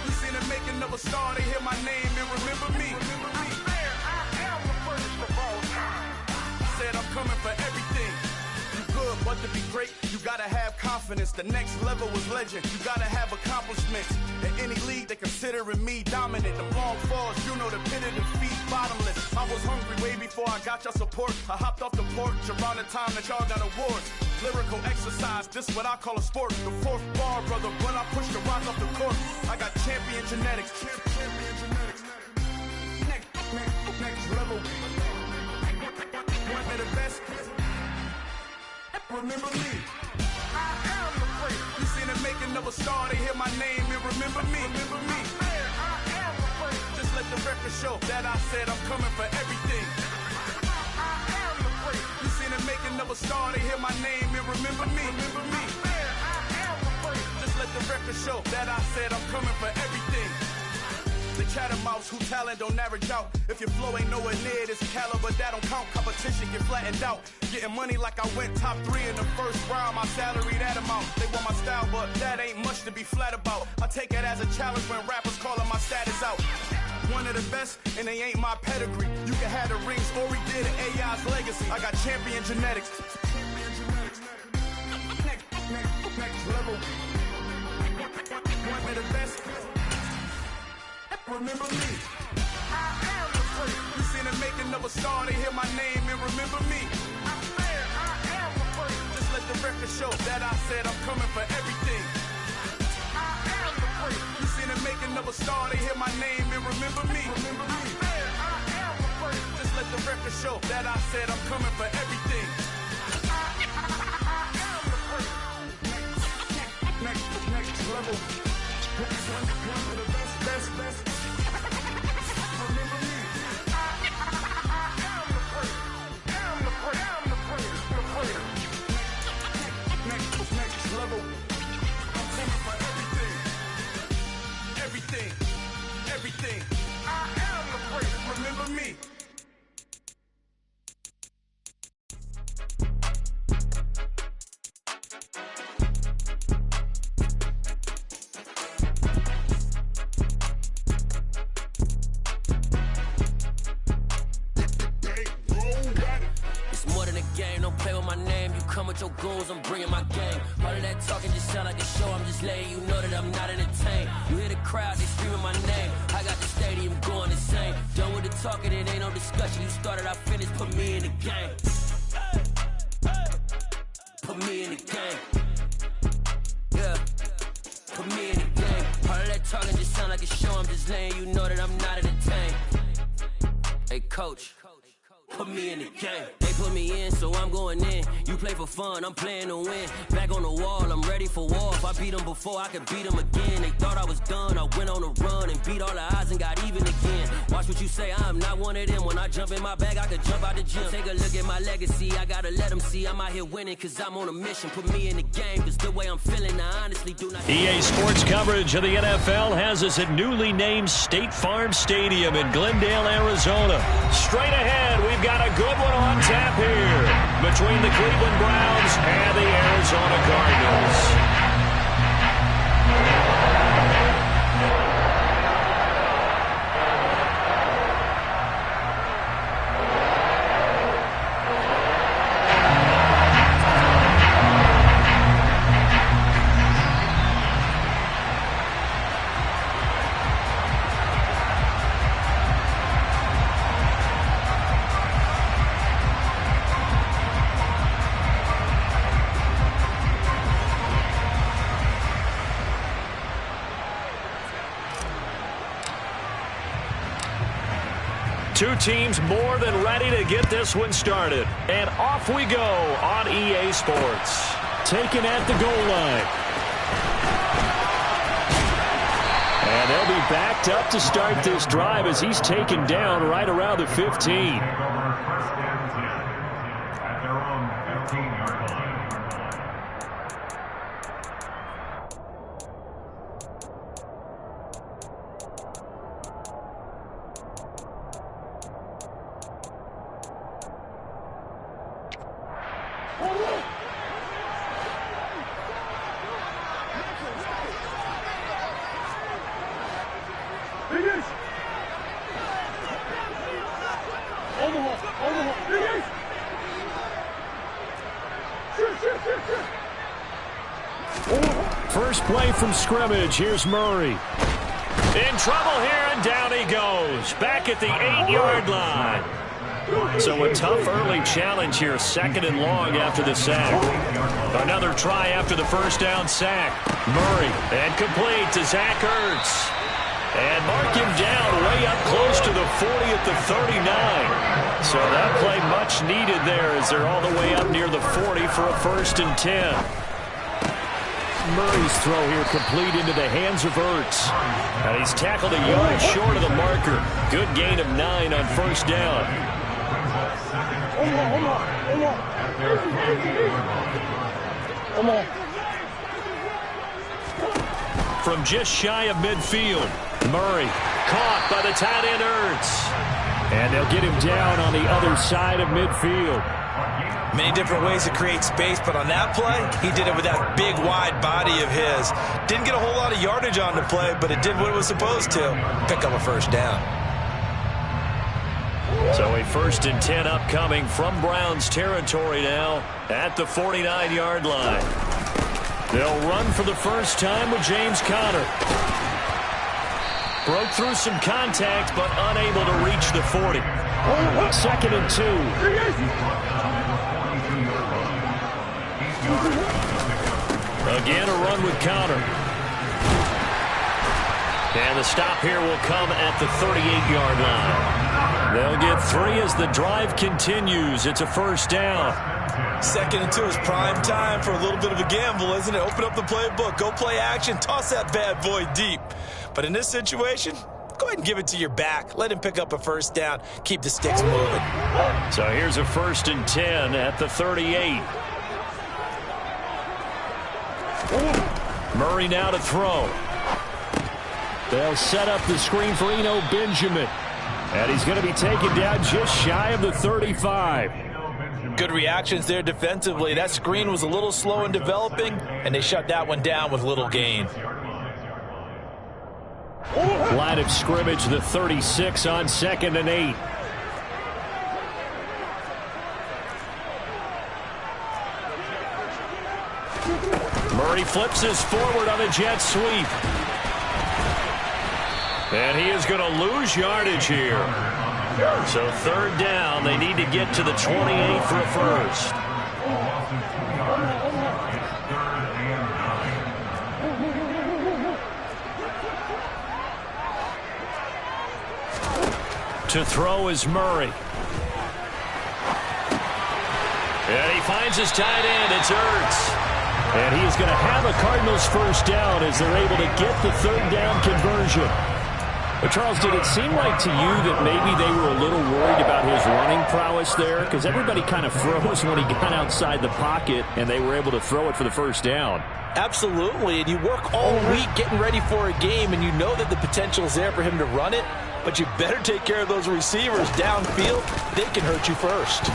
You seen the making of a star, they hear my name and remember me. Said I'm coming for everything. You good, but to be great, you gotta have confidence. The next level was legend. You gotta have accomplishments. In any league, they considering me dominant. The long falls, you know the pit of defeat, bottomless. I was hungry way before I got your support. I hopped off the porch around the time that y'all got awards. Lyrical exercise, this what I call a sport. The fourth bar, brother, when I push the rock off the court. I got champion genetics. Next level. One of the best. Remember me. You seen the making of a star, they hear my name and remember me. Just let the record show that I said I'm coming for everything. You seen the making of a star, they hear my name and remember me. Just let the record show that I said I'm coming for everything. The chattermouths who talent don't average out. If your flow ain't nowhere near this caliber, that don't count. Competition get flattened out. Getting money like I went top 3 in the first round. My salary that amount. They want my style, but that ain't much to be flat about. I take it as a challenge when rappers calling my status out. One of the best, and they ain't my pedigree. You can have the rings, or we did it, AI's legacy. I got champion genetics. Next level. One of the best. Remember me. You seen the making of a star, they hear my name and remember me. Just let the record show that I said I'm coming for everything. You seen the making of a star, they hear my name and remember me. Just let the record show that I said I'm coming for everything. Next level. One of the best. Everything. I am the greatest. Remember me. It's more than a game, don't play with my name. You come with your goons, I'm bringing my game. All of that talking just sound like a show, I'm just letting you know that I'm not entertained. You hear the crowd, they screaming my name. I got the stadium going insane. Done with the talking, it ain't no discussion. You started, I finished, put me in the game. Put me in the game. Yeah, put me in the game. All of that talking just sound like a show, I'm just letting you know that I'm not entertained. Hey coach, put me in the game. They put me in, so I'm going in. You play for fun, I'm playing to win. Back on the wall, I'm ready for war. If I beat them before, I could beat them again. They thought I was done, I went on a run and beat all the odds and got even again. Watch what you say, I'm not one of them. When I jump in my bag, I could jump out the gym. Take a look at my legacy, I gotta let them see I'm out here winning, cause I'm on a mission. Put me in the game, cause the way I'm feeling, I honestly do not. EA Sports coverage of the NFL has us at newly named State Farm Stadium in Glendale, Arizona. Straight ahead, we've got a good one on tap here between the Cleveland Browns and the Arizona Cardinals. Two teams more than ready to get this one started. And off we go on EA Sports. Taken at the goal line. And they'll be backed up to start this drive as he's taken down right around the 15. At their own 15-yard line. from scrimmage. Here's Murray. In trouble here, and down he goes. Back at the 8-yard line. So a tough early challenge here, 2nd and long after the sack. Another try after the first down sack. Murray, and complete to Zach Ertz. And mark him down way up close to the 40 at the 39. So that play much needed there as they're all the way up near the 40 for a 1st and 10. Murray's throw here complete into the hands of Ertz. And he's tackled a yard short of the marker. Good gain of 9 on 1st down. From just shy of midfield, Murray caught by the tight end Ertz. And they'll get him down on the other side of midfield. Many different ways to create space, but on that play, he did it with that big, wide body of his. Didn't get a whole lot of yardage on the play, but it did what it was supposed to. Pick up a 1st down. So a 1st and 10 upcoming from Browns territory now at the 49-yard line. They'll run for the first time with James Conner. Broke through some contact, but unable to reach the 40. 2nd and 2. Again, a run with Conner. And the stop here will come at the 38-yard line. They'll get 3 as the drive continues. It's a 1st down. 2nd and 2 is prime time for a little bit of a gamble, isn't it? Open up the playbook, go play action, toss that bad boy deep. But in this situation, go ahead and give it to your back. Let him pick up a 1st down. Keep the sticks moving. So here's a 1st and 10 at the 38. Murray now to throw. They'll set up the screen for Eno Benjamin. And he's going to be taken down just shy of the 35. Good reactions there defensively. That screen was a little slow in developing, and they shut that one down with little gain. Line of scrimmage, the 36 on 2nd and 8. Murray flips his forward on a jet sweep. And he is going to lose yardage here. So 3rd down, they need to get to the 28 for a 1st. To throw is Murray. And he finds his tight end. It's Ertz. And he is going to have a Cardinals 1st down as they're able to get the 3rd down conversion. But, Charles, did it seem like to you that maybe they were a little worried about his running prowess there? Because everybody kind of froze when he got outside the pocket, and they were able to throw it for the 1st down. Absolutely, and you work all week getting ready for a game, and you know that the potential is there for him to run it, but you better take care of those receivers downfield. They can hurt you first.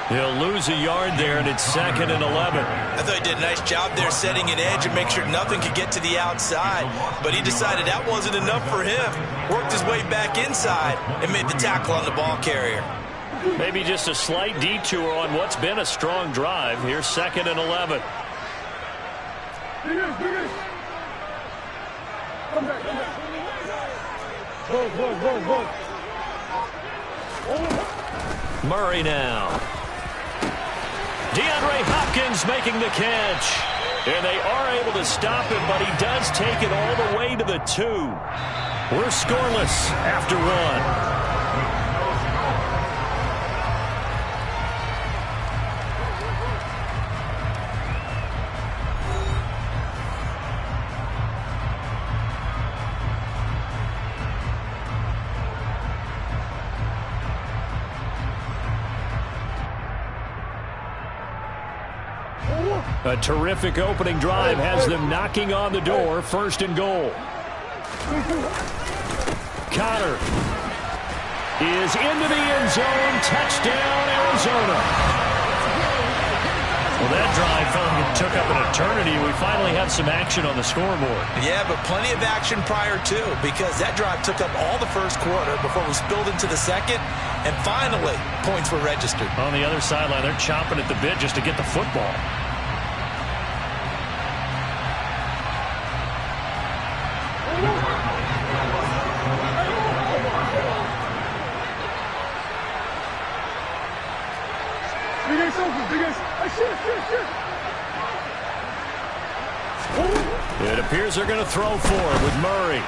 He'll lose a yard there, and it's 2nd and 11. I thought he did a nice job there setting an edge and make sure nothing could get to the outside. But he decided that wasn't enough for him. Worked his way back inside and made the tackle on the ball carrier. Maybe just a slight detour on what's been a strong drive. Here's 2nd and 11. Murray now. DeAndre Hopkins making the catch. And they are able to stop him, but he does take it all the way to the 2. We're scoreless after 1. A terrific opening drive has them knocking on the door. 1st and goal. Conner is into the end zone. Touchdown, Arizona. Well, that drive took up an eternity. We finally have some action on the scoreboard. Yeah, but plenty of action prior to, because that drive took up all the 1st quarter before it was spilled into the 2nd, and finally, points were registered. On the other sideline, they're chomping at the bit just to get the football. It appears they're going to throw for it with Murray.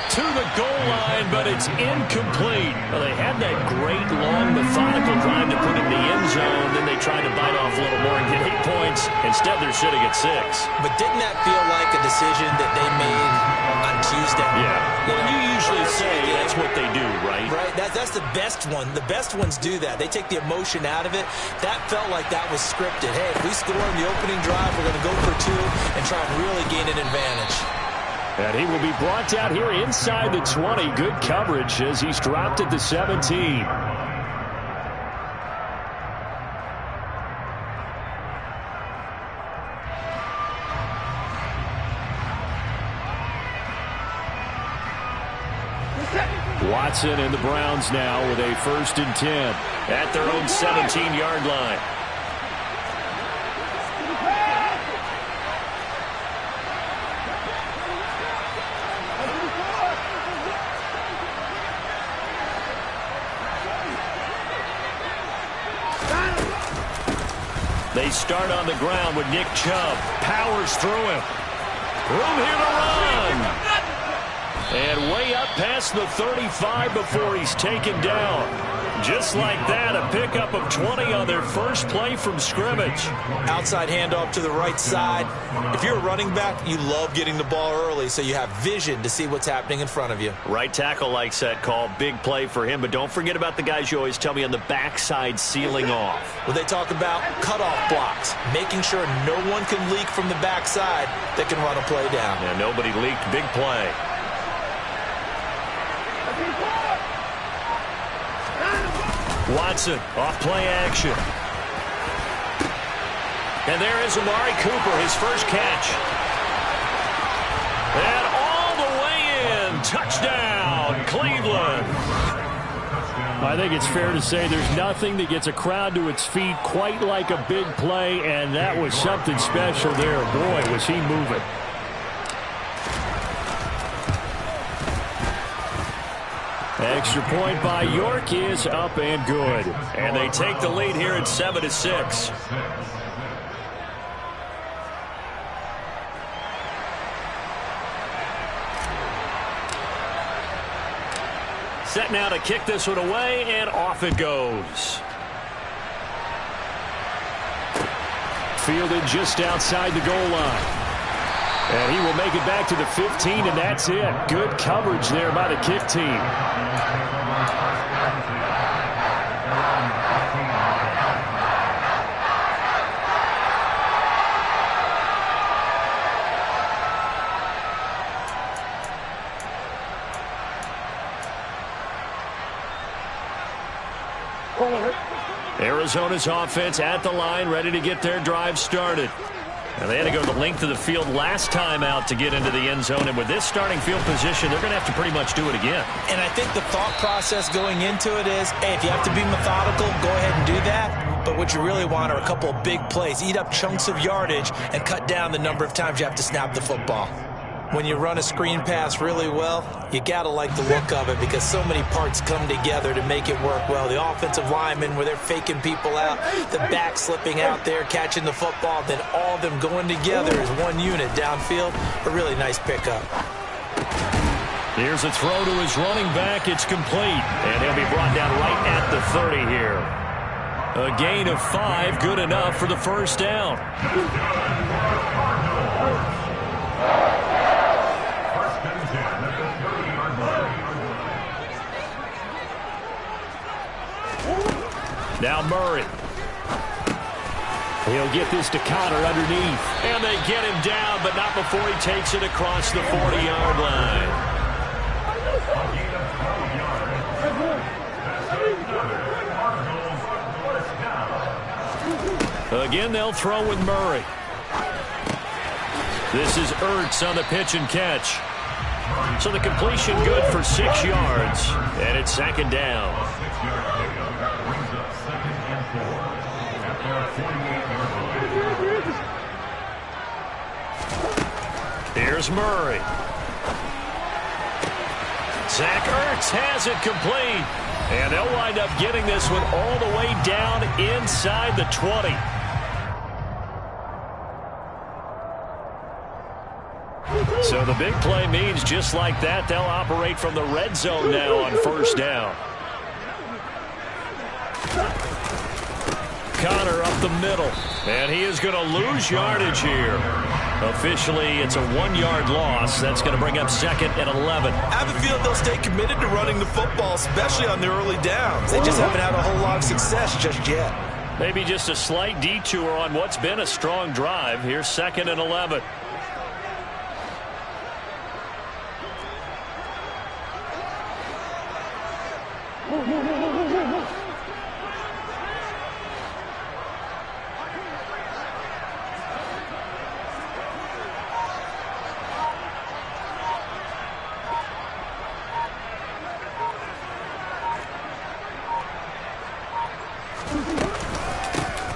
To the goal line, but it's incomplete. Well, they had that great, long, methodical drive to put it in the end zone. Then they tried to bite off a little more and get 8 points. Instead, they're sitting at 6. But didn't that feel like a decision that they made on Tuesday? Yeah. Well, you usually say that's what they do, right? Right. That's the best one. The best ones do that. They take the emotion out of it. That felt like that was scripted. Hey, if we score in the opening drive, we're going to go for 2 and try and really gain an advantage. And he will be brought down here inside the 20. Good coverage as he's dropped at the 17. Watson and the Browns now with a 1st and 10 at their own 17-yard line. They start on the ground with Nick Chubb. Powers through him. Room here to run. And way up past the 35 before he's taken down. Just like that, a pickup of 20 on their first play from scrimmage. Outside handoff to the right side. If you're a running back, you love getting the ball early so you have vision to see what's happening in front of you. Right tackle likes that call. Big play for him. But don't forget about the guys you always tell me on the backside sealing off. Well, they talk about cutoff blocks, making sure no one can leak from the backside that can run a play down. Yeah, nobody leaked. Big play. Watson, off play action. And there is Amari Cooper, his first catch. And all the way in. Touchdown, Cleveland. I think it's fair to say there's nothing that gets a crowd to its feet quite like a big play, and that was something special there. Boy, was he moving. Extra point by York is up and good. And they take the lead here at 7-6. Set now to kick this one away, and off it goes. Fielded just outside the goal line. And he will make it back to the 15, and that's it. Good coverage there by the kick team. Arizona's offense at the line, ready to get their drive started. And they had to go the length of the field last time out to get into the end zone. And with this starting field position, they're going to have to pretty much do it again. And I think the thought process going into it is, hey, if you have to be methodical, go ahead and do that. But what you really want are a couple of big plays. Eat up chunks of yardage and cut down the number of times you have to snap the football. When you run a screen pass really well, you got to like the look of it because so many parts come together to make it work well. The offensive linemen, where they're faking people out, the back slipping out there, catching the football, then all of them going together as one unit downfield. A really nice pickup. Here's a throw to his running back. It's complete, and he'll be brought down right at the 30 here. A gain of 5, good enough for the first down. Now Murray. He'll get this to Connor underneath. And they get him down, but not before he takes it across the 40-yard line. Again, they'll throw with Murray. This is Ertz on the pitch and catch. So the completion good for 6 yards. And it's second down. Here's Murray. Zach Ertz has it complete. And they'll wind up getting this one all the way down inside the 20. So the big play means just like that, they'll operate from the red zone now on first down. Connor up the middle, and he is going to lose yardage here. Officially, it's a 1-yard loss. That's going to bring up 2nd and 11. I have a feeling they'll stay committed to running the football, especially on the early downs. They just haven't had a whole lot of success just yet. Maybe just a slight detour on what's been a strong drive. Here's 2nd and 11.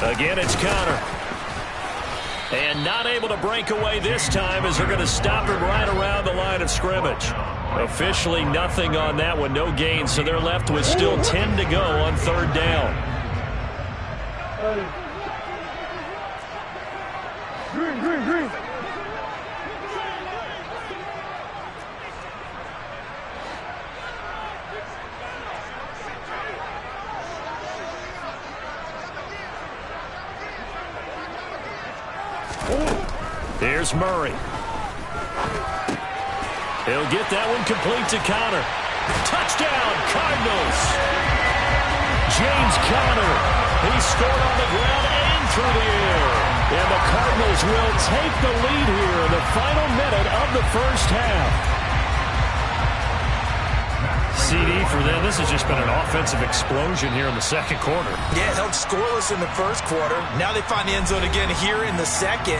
Again, it's Connor. And not able to break away this time as they're going to stop him right around the line of scrimmage. Officially nothing on that one, no gain, so they're left with still 10 to go on 3rd down. Green. Here's Murray. He'll get that one complete to Connor. Touchdown, Cardinals. James Conner. He scored on the ground and through the air. And the Cardinals will take the lead here in the final minute of the first half. CD for them. This has just been an offensive explosion here in the second quarter. Yeah, held scoreless in the first quarter. Now they find the end zone again here in the second.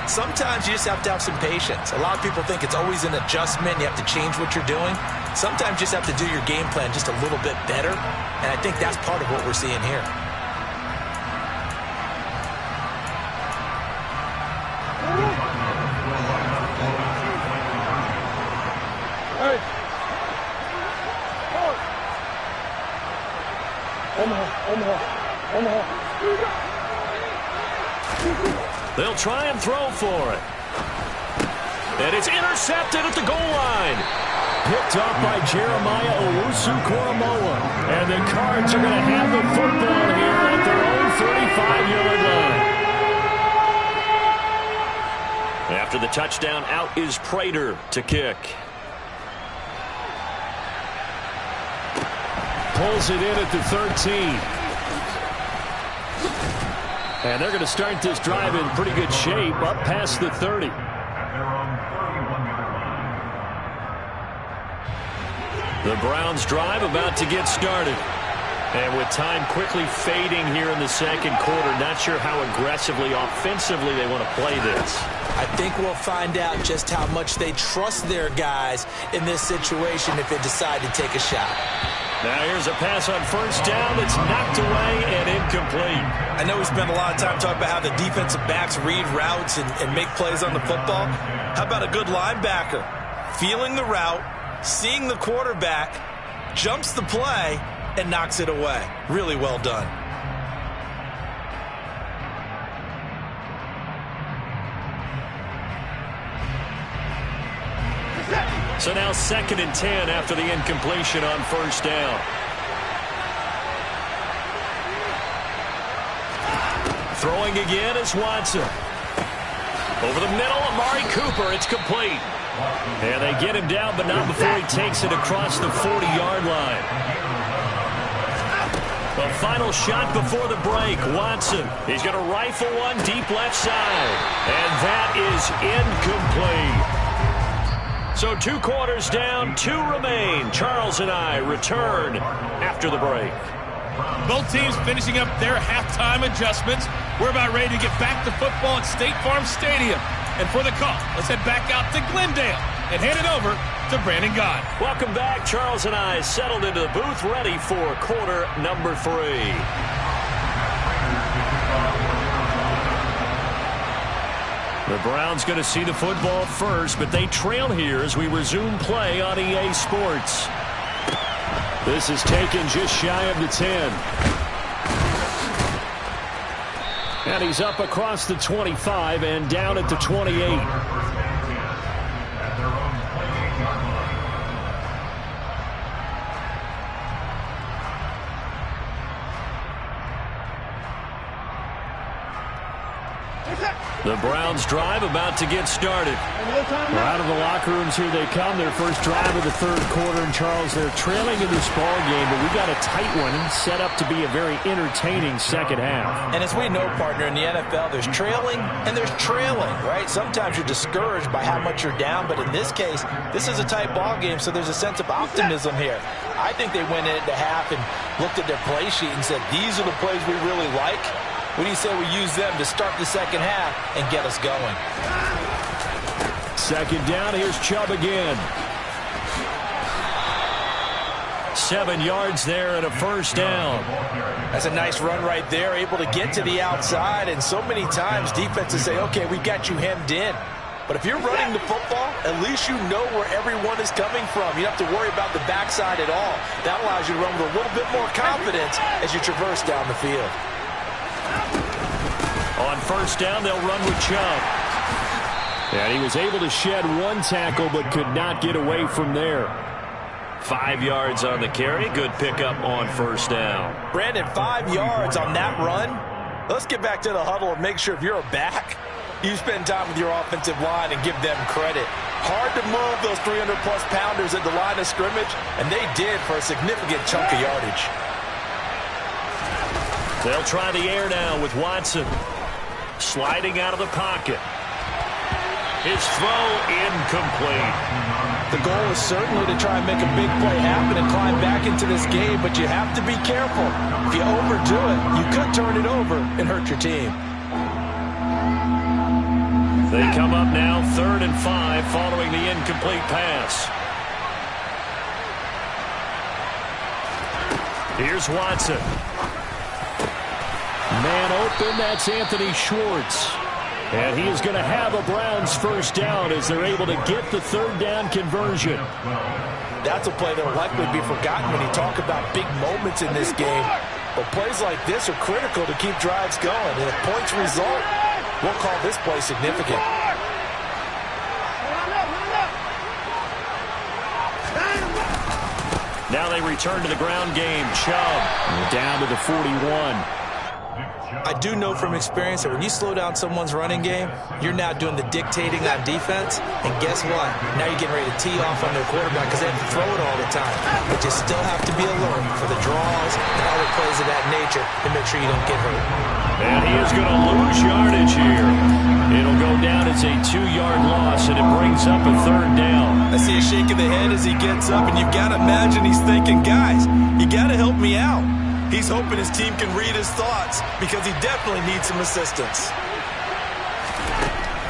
Sometimes you just have to have some patience. A lot of people think it's always an adjustment. You have to change what you're doing. Sometimes you just have to do your game plan just a little bit better. And I think that's part of what we're seeing here. They'll try and throw for it. And it's intercepted at the goal line. Picked up by Jeremiah Owusu-Koramoah. And the Cards are going to have the football here at their own 35-yard line. After the touchdown, out is Prater to kick. Pulls it in at the 13. And they're going to start this drive in pretty good shape, up past the 30. The Browns drive about to get started. And with time quickly fading here in the second quarter, not sure how aggressively, offensively they want to play this. I think we'll find out just how much they trust their guys in this situation if they decide to take a shot. Now here's a pass on first down that's knocked away and incomplete. I know we spent a lot of time talking about how the defensive backs read routes and make plays on the football. How about a good linebacker? Feeling the route, seeing the quarterback, jumps the play, and knocks it away. Really well done. So now 2nd and 10 after the incompletion on first down. Throwing again is Watson. Over the middle, Amari Cooper. It's complete. And they get him down, but not before he takes it across the 40-yard line. The final shot before the break. Watson. He's going to rifle one deep left side. And that is incomplete. So 2 quarters down, 2 remain. Charles and I return after the break. Both teams finishing up their halftime adjustments. We're about ready to get back to football at State Farm Stadium. And for the call, let's head back out to Glendale and hand it over to Brandon Gott. Welcome back. Charles and I settled into the booth, ready for quarter number 3. The Browns going to see the football first, but they trail here as we resume play on EA Sports. This is taken just shy of the 10. And he's up across the 25 and down at the 28. The Browns drive about to get started. Well, out of the locker rooms here they come. Their first drive of the third quarter. And Charles, they're trailing in this ball game, but we got a tight one set up to be a very entertaining second half. And as we know, partner, in the NFL, there's trailing and there's trailing, right? Sometimes you're discouraged by how much you're down, but in this case, this is a tight ball game, so there's a sense of optimism here. I think they went into half and looked at their play sheet and said, these are the plays we really like. What do you say we use them to start the second half and get us going? Second down, here's Chubb again. 7 yards there and a first down. That's a nice run right there, able to get to the outside, and so many times defenses say, okay, we got you hemmed in. But if you're running the football, at least you know where everyone is coming from. You don't have to worry about the backside at all. That allows you to run with a little bit more confidence as you traverse down the field. On first down, they'll run with Chubb. And he was able to shed one tackle but could not get away from there. 5 yards on the carry. Good pickup on first down. Brandon, 5 yards on that run. Let's get back to the huddle and make sure if you're a back, you spend time with your offensive line and give them credit. Hard to move those 300-plus pounders at the line of scrimmage, and they did for a significant chunk of yardage. They'll try the air now with Watson. Sliding out of the pocket. His throw incomplete. The goal is certainly to try and make a big play happen and climb back into this game, but you have to be careful. If you overdo it, you could turn it over and hurt your team. They come up now 3rd and 5 following the incomplete pass. Here's Watson. Man open, that's Anthony Schwartz. And he is going to have a Browns first down as they're able to get the third down conversion. That's a play that will likely be forgotten when you talk about big moments in this game. But plays like this are critical to keep drives going. And if points result, we'll call this play significant. Now they return to the ground game. Chubb down to the 41. I do know from experience that when you slow down someone's running game, you're now doing the dictating on defense. And guess what? Now you're getting ready to tee off on their quarterback because they have to throw it all the time. But you still have to be alert for the draws and other plays of that nature to make sure you don't get hurt. And he is going to lose yardage here. It'll go down as a 2-yard loss, and it brings up a third down. I see a shake of the head as he gets up, and you've got to imagine he's thinking, guys, you got to help me out. He's hoping his team can read his thoughts because he definitely needs some assistance.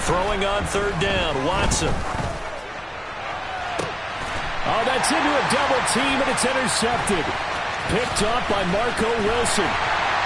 Throwing on third down, Watson. Oh, that's into a double team, and it's intercepted. Picked up by Marco Wilson.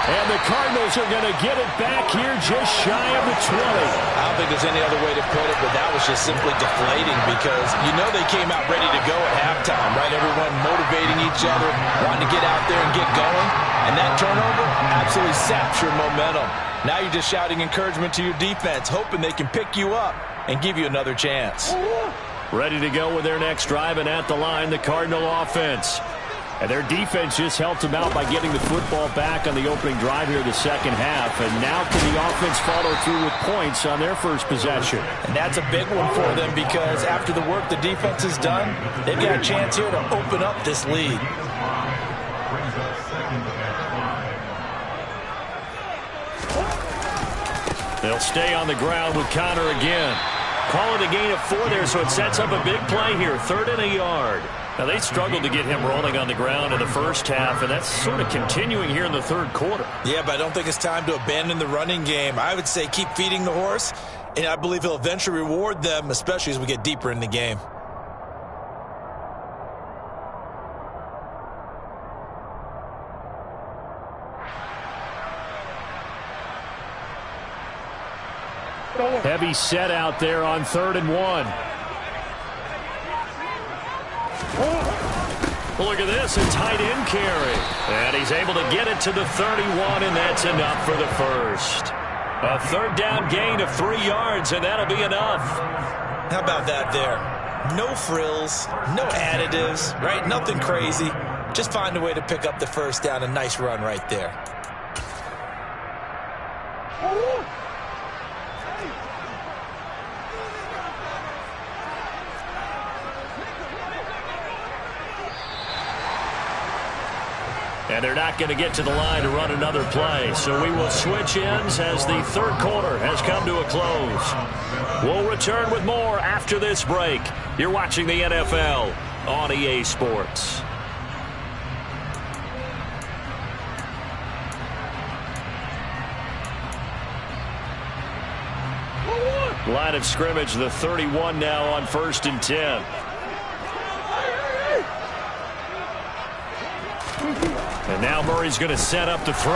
And the Cardinals are going to get it back here just shy of the 20. I don't think there's any other way to put it, but that was just simply deflating because you know they came out ready to go at halftime, right? Everyone motivating each other, wanting to get out there and get going. And that turnover absolutely saps your momentum. Now you're just shouting encouragement to your defense, hoping they can pick you up and give you another chance. Ready to go with their next drive, and at the line, the Cardinal offense. And their defense just helped them out by getting the football back on the opening drive here in the second half. And now can the offense follow through with points on their first possession? And that's a big one for them because after the work the defense has done, they've got a chance here to open up this lead. They'll stay on the ground with Connor again. Call it a gain of 4 there, so it sets up a big play here, 3rd and a yard. Now, they struggled to get him rolling on the ground in the first half, and that's sort of continuing here in the third quarter. Yeah, but I don't think it's time to abandon the running game. I would say keep feeding the horse, and I believe he'll eventually reward them, especially as we get deeper in the game. Heavy set out there on 3rd and 1. Look at this, a tight end carry. And he's able to get it to the 31, and that's enough for the first. A third down gain of 3 yards, and that'll be enough. How about that there? No frills, no additives, right? Nothing crazy. Just find a way to pick up the first down. A nice run right there. And they're not going to get to the line to run another play. So we will switch ends as the third quarter has come to a close. We'll return with more after this break. You're watching the NFL on EA Sports. Line of scrimmage, the 31 now on 1st and 10. And now Murray's going to set up to throw.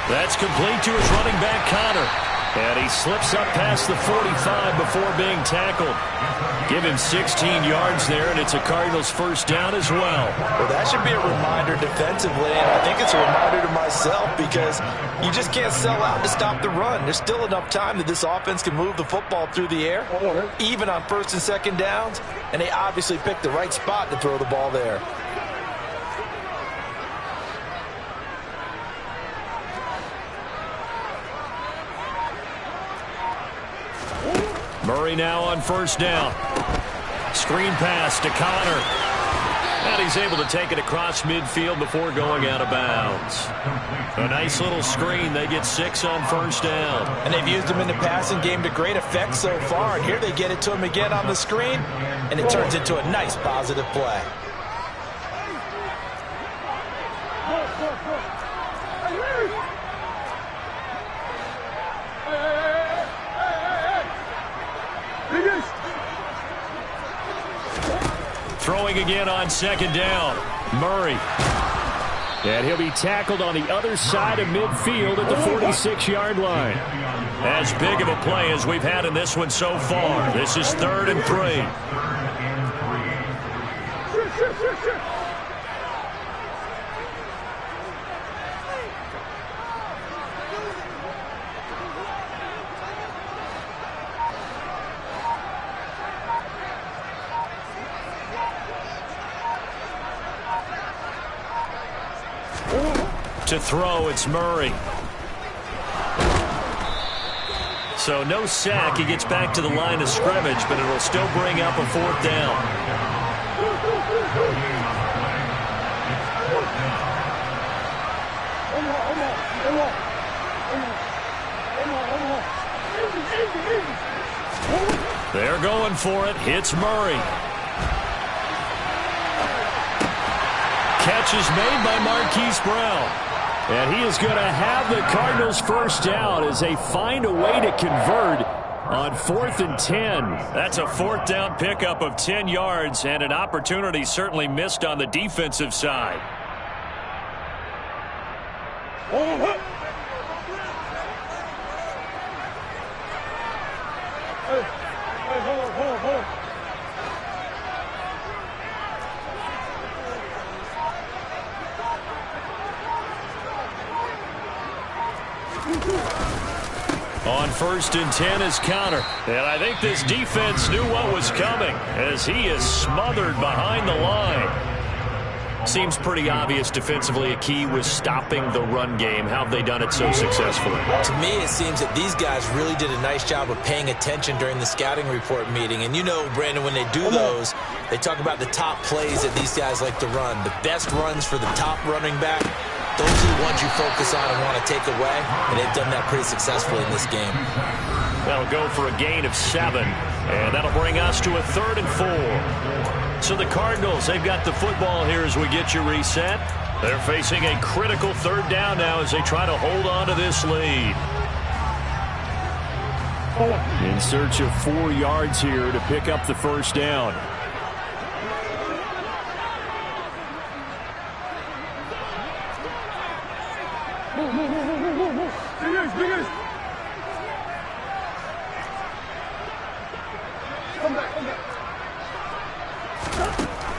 That's complete to his running back, Connor. And he slips up past the 45 before being tackled. Give him 16 yards there, and it's a Cardinals first down as well. Well, that should be a reminder defensively, and I think it's a reminder to myself because you just can't sell out to stop the run. There's still enough time that this offense can move the football through the air, even on 1st and 2nd downs, and they obviously picked the right spot to throw the ball there. Murray now on 1st down. Screen pass to Connor. And he's able to take it across midfield before going out of bounds. A nice little screen. They get 6 on 1st down. And they've used him in the passing game to great effect so far. And here they get it to him again on the screen. And it turns into a nice positive play. Throwing again on 2nd down. Murray. And he'll be tackled on the other side of midfield at the 46-yard line. As big of a play as we've had in this one so far. This is 3rd and 3. To throw, it's Murray. So no sack. He gets back to the line of scrimmage, but it'll still bring up a 4th down. They're going for it. It's Murray. Catch is made by Marquise Brown. And he is going to have the Cardinals first down as they find a way to convert on 4th and 10. That's a 4th down pickup of 10 yards and an opportunity certainly missed on the defensive side. On 1st and 10 is Connor. And I think this defense knew what was coming as he is smothered behind the line. Seems pretty obvious defensively a key was stopping the run game. How have they done it so successfully? To me, it seems that these guys really did a nice job of paying attention during the scouting report meeting. And you know, Brandon, when they do those, they talk about the top plays that these guys like to run. The best runs for the top running back, those are the ones you focus on and want to take away. And they've done that pretty successfully in this game. That'll go for a gain of 7. And that'll bring us to a 3rd and 4. So the Cardinals, they've got the football here as we get you reset. They're facing a critical 3rd down now as they try to hold on to this lead. In search of 4 yards here to pick up the first down.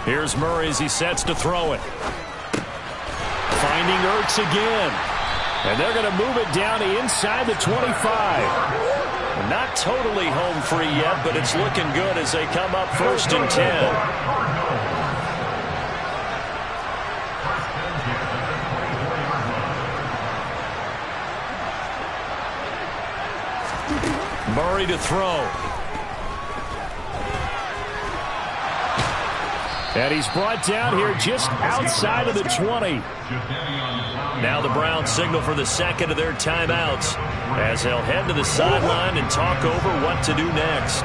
Here's Murray as he sets to throw it. Finding Ertz again. And they're going to move it down to inside the 25. Not totally home free yet, but it's looking good as they come up 1st and 10. Murray to throw. And he's brought down here just outside of the 20. Now the Browns signal for the second of their timeouts as they'll head to the sideline and talk over what to do next.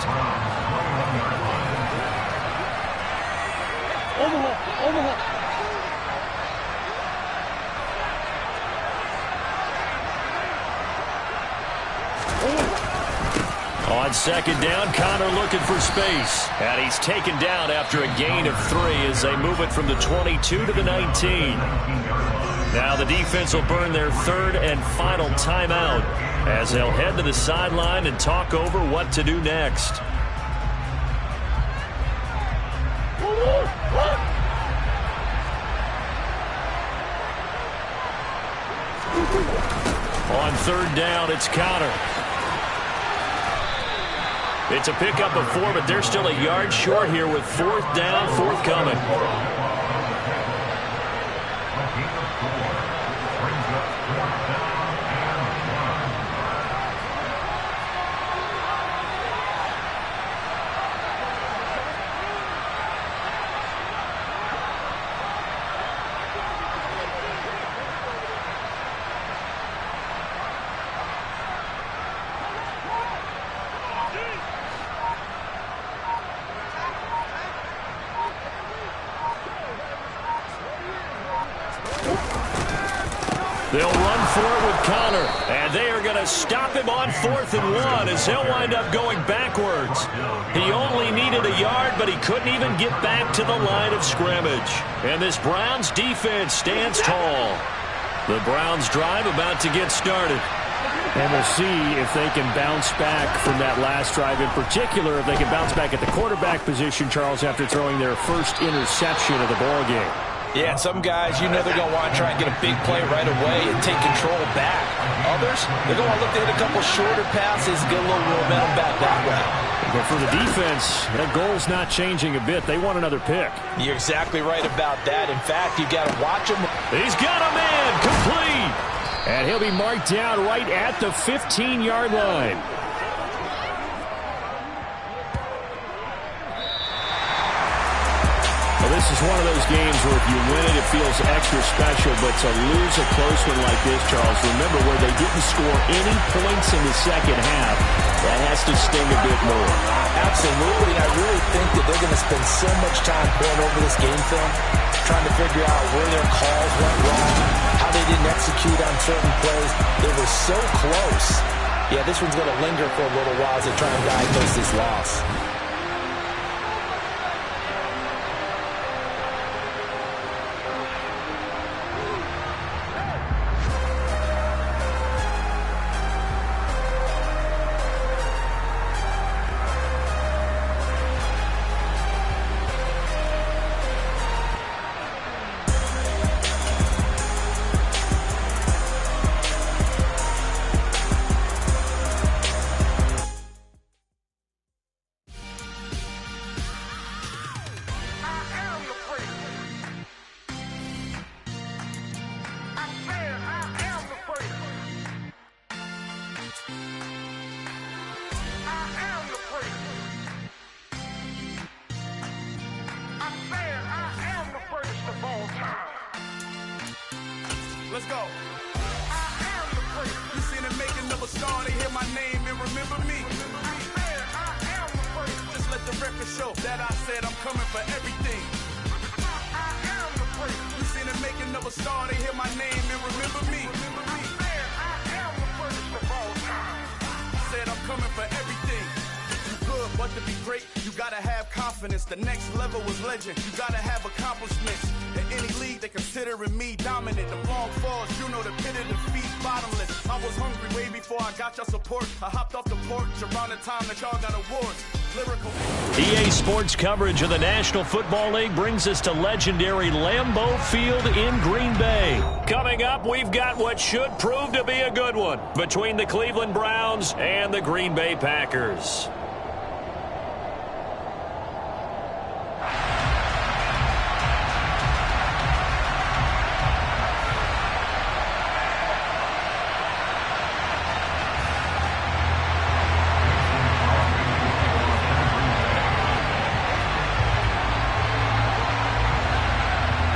On second down, Connor looking for space. And he's taken down after a gain of 3 as they move it from the 22 to the 19. Now the defense will burn their third and final timeout as they'll head to the sideline and talk over what to do next. On third down, it's Connor. It's a pickup of 4, but they're still a yard short here with fourth down forthcoming. They'll run for it with Connor, and they are going to stop him on 4th and 1 as he'll wind up going backwards. He only needed a yard, but he couldn't even get back to the line of scrimmage. And this Browns defense stands tall. The Browns drive about to get started. And we'll see if they can bounce back from that last drive. In particular, if they can bounce back at the quarterback position, Charles, after throwing their first interception of the ballgame. Yeah, and some guys, you know they're going to want to try and get a big play right away and take control back. Others, they're going to look to hit a couple shorter passes, get a little momentum back that way. But for the defense, that goal's not changing a bit. They want another pick. You're exactly right about that. In fact, you got to watch him. He's got a man, complete. And he'll be marked down right at the 15-yard line. This is one of those games where if you win it, it feels extra special. But to lose a close one like this, Charles, remember where they didn't score any points in the second half, that has to sting a bit more. Absolutely. I really think that they're going to spend so much time going over this game film, trying to figure out where their calls went wrong, how they didn't execute on certain plays. They were so close. Yeah, this one's going to linger for a little while as they try and diagnose this loss. Let's go. I am the first. You seen the making of a star, they hear my name and remember me. I am the first. Just let the record show that I said I'm coming for everything. I am the first. You seen the making of a star, they hear my name and remember me. I am the first of all time. Said I'm coming for everything. You good, but to be great, you gotta have confidence. The next level was legend. You gotta have accomplishments. In any league, they considering me dominant. The long falls, you know the pit of defeat, bottomless. I was hungry way before I got your support. I hopped off the porch around the time that y'all got awards. Lyrical. EA Sports coverage of the National Football League brings us to legendary Lambeau Field in Green Bay. Coming up, we've got what should prove to be a good one between the Cleveland Browns and the Green Bay Packers.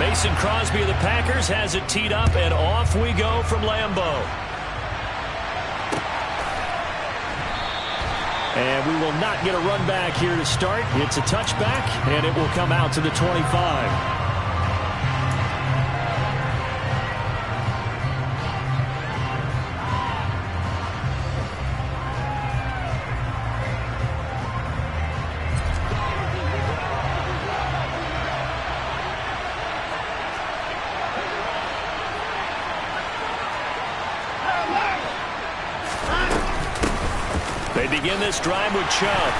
Mason Crosby of the Packers has it teed up, and off we go from Lambeau. And we will not get a run back here to start. It's a touchback, and it will come out to the 25. They begin this drive with Chubb.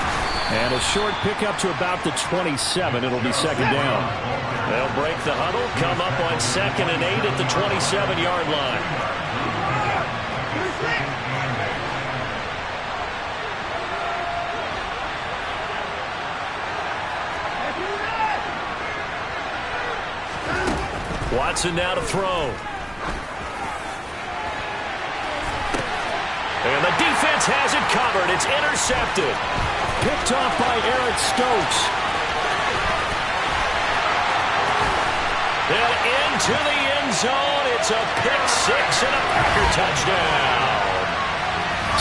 And a short pickup to about the 27. It'll be second down. They'll break the huddle, come up on 2nd and 8 at the 27-yard line. Watson now to throw. And the defense has it covered. It's intercepted. Picked off by Eric Stokes. And into the end zone. It's a pick six and a Packer touchdown.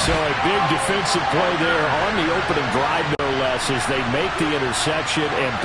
So a big defensive play there on the opening drive, no less, as they make the interception and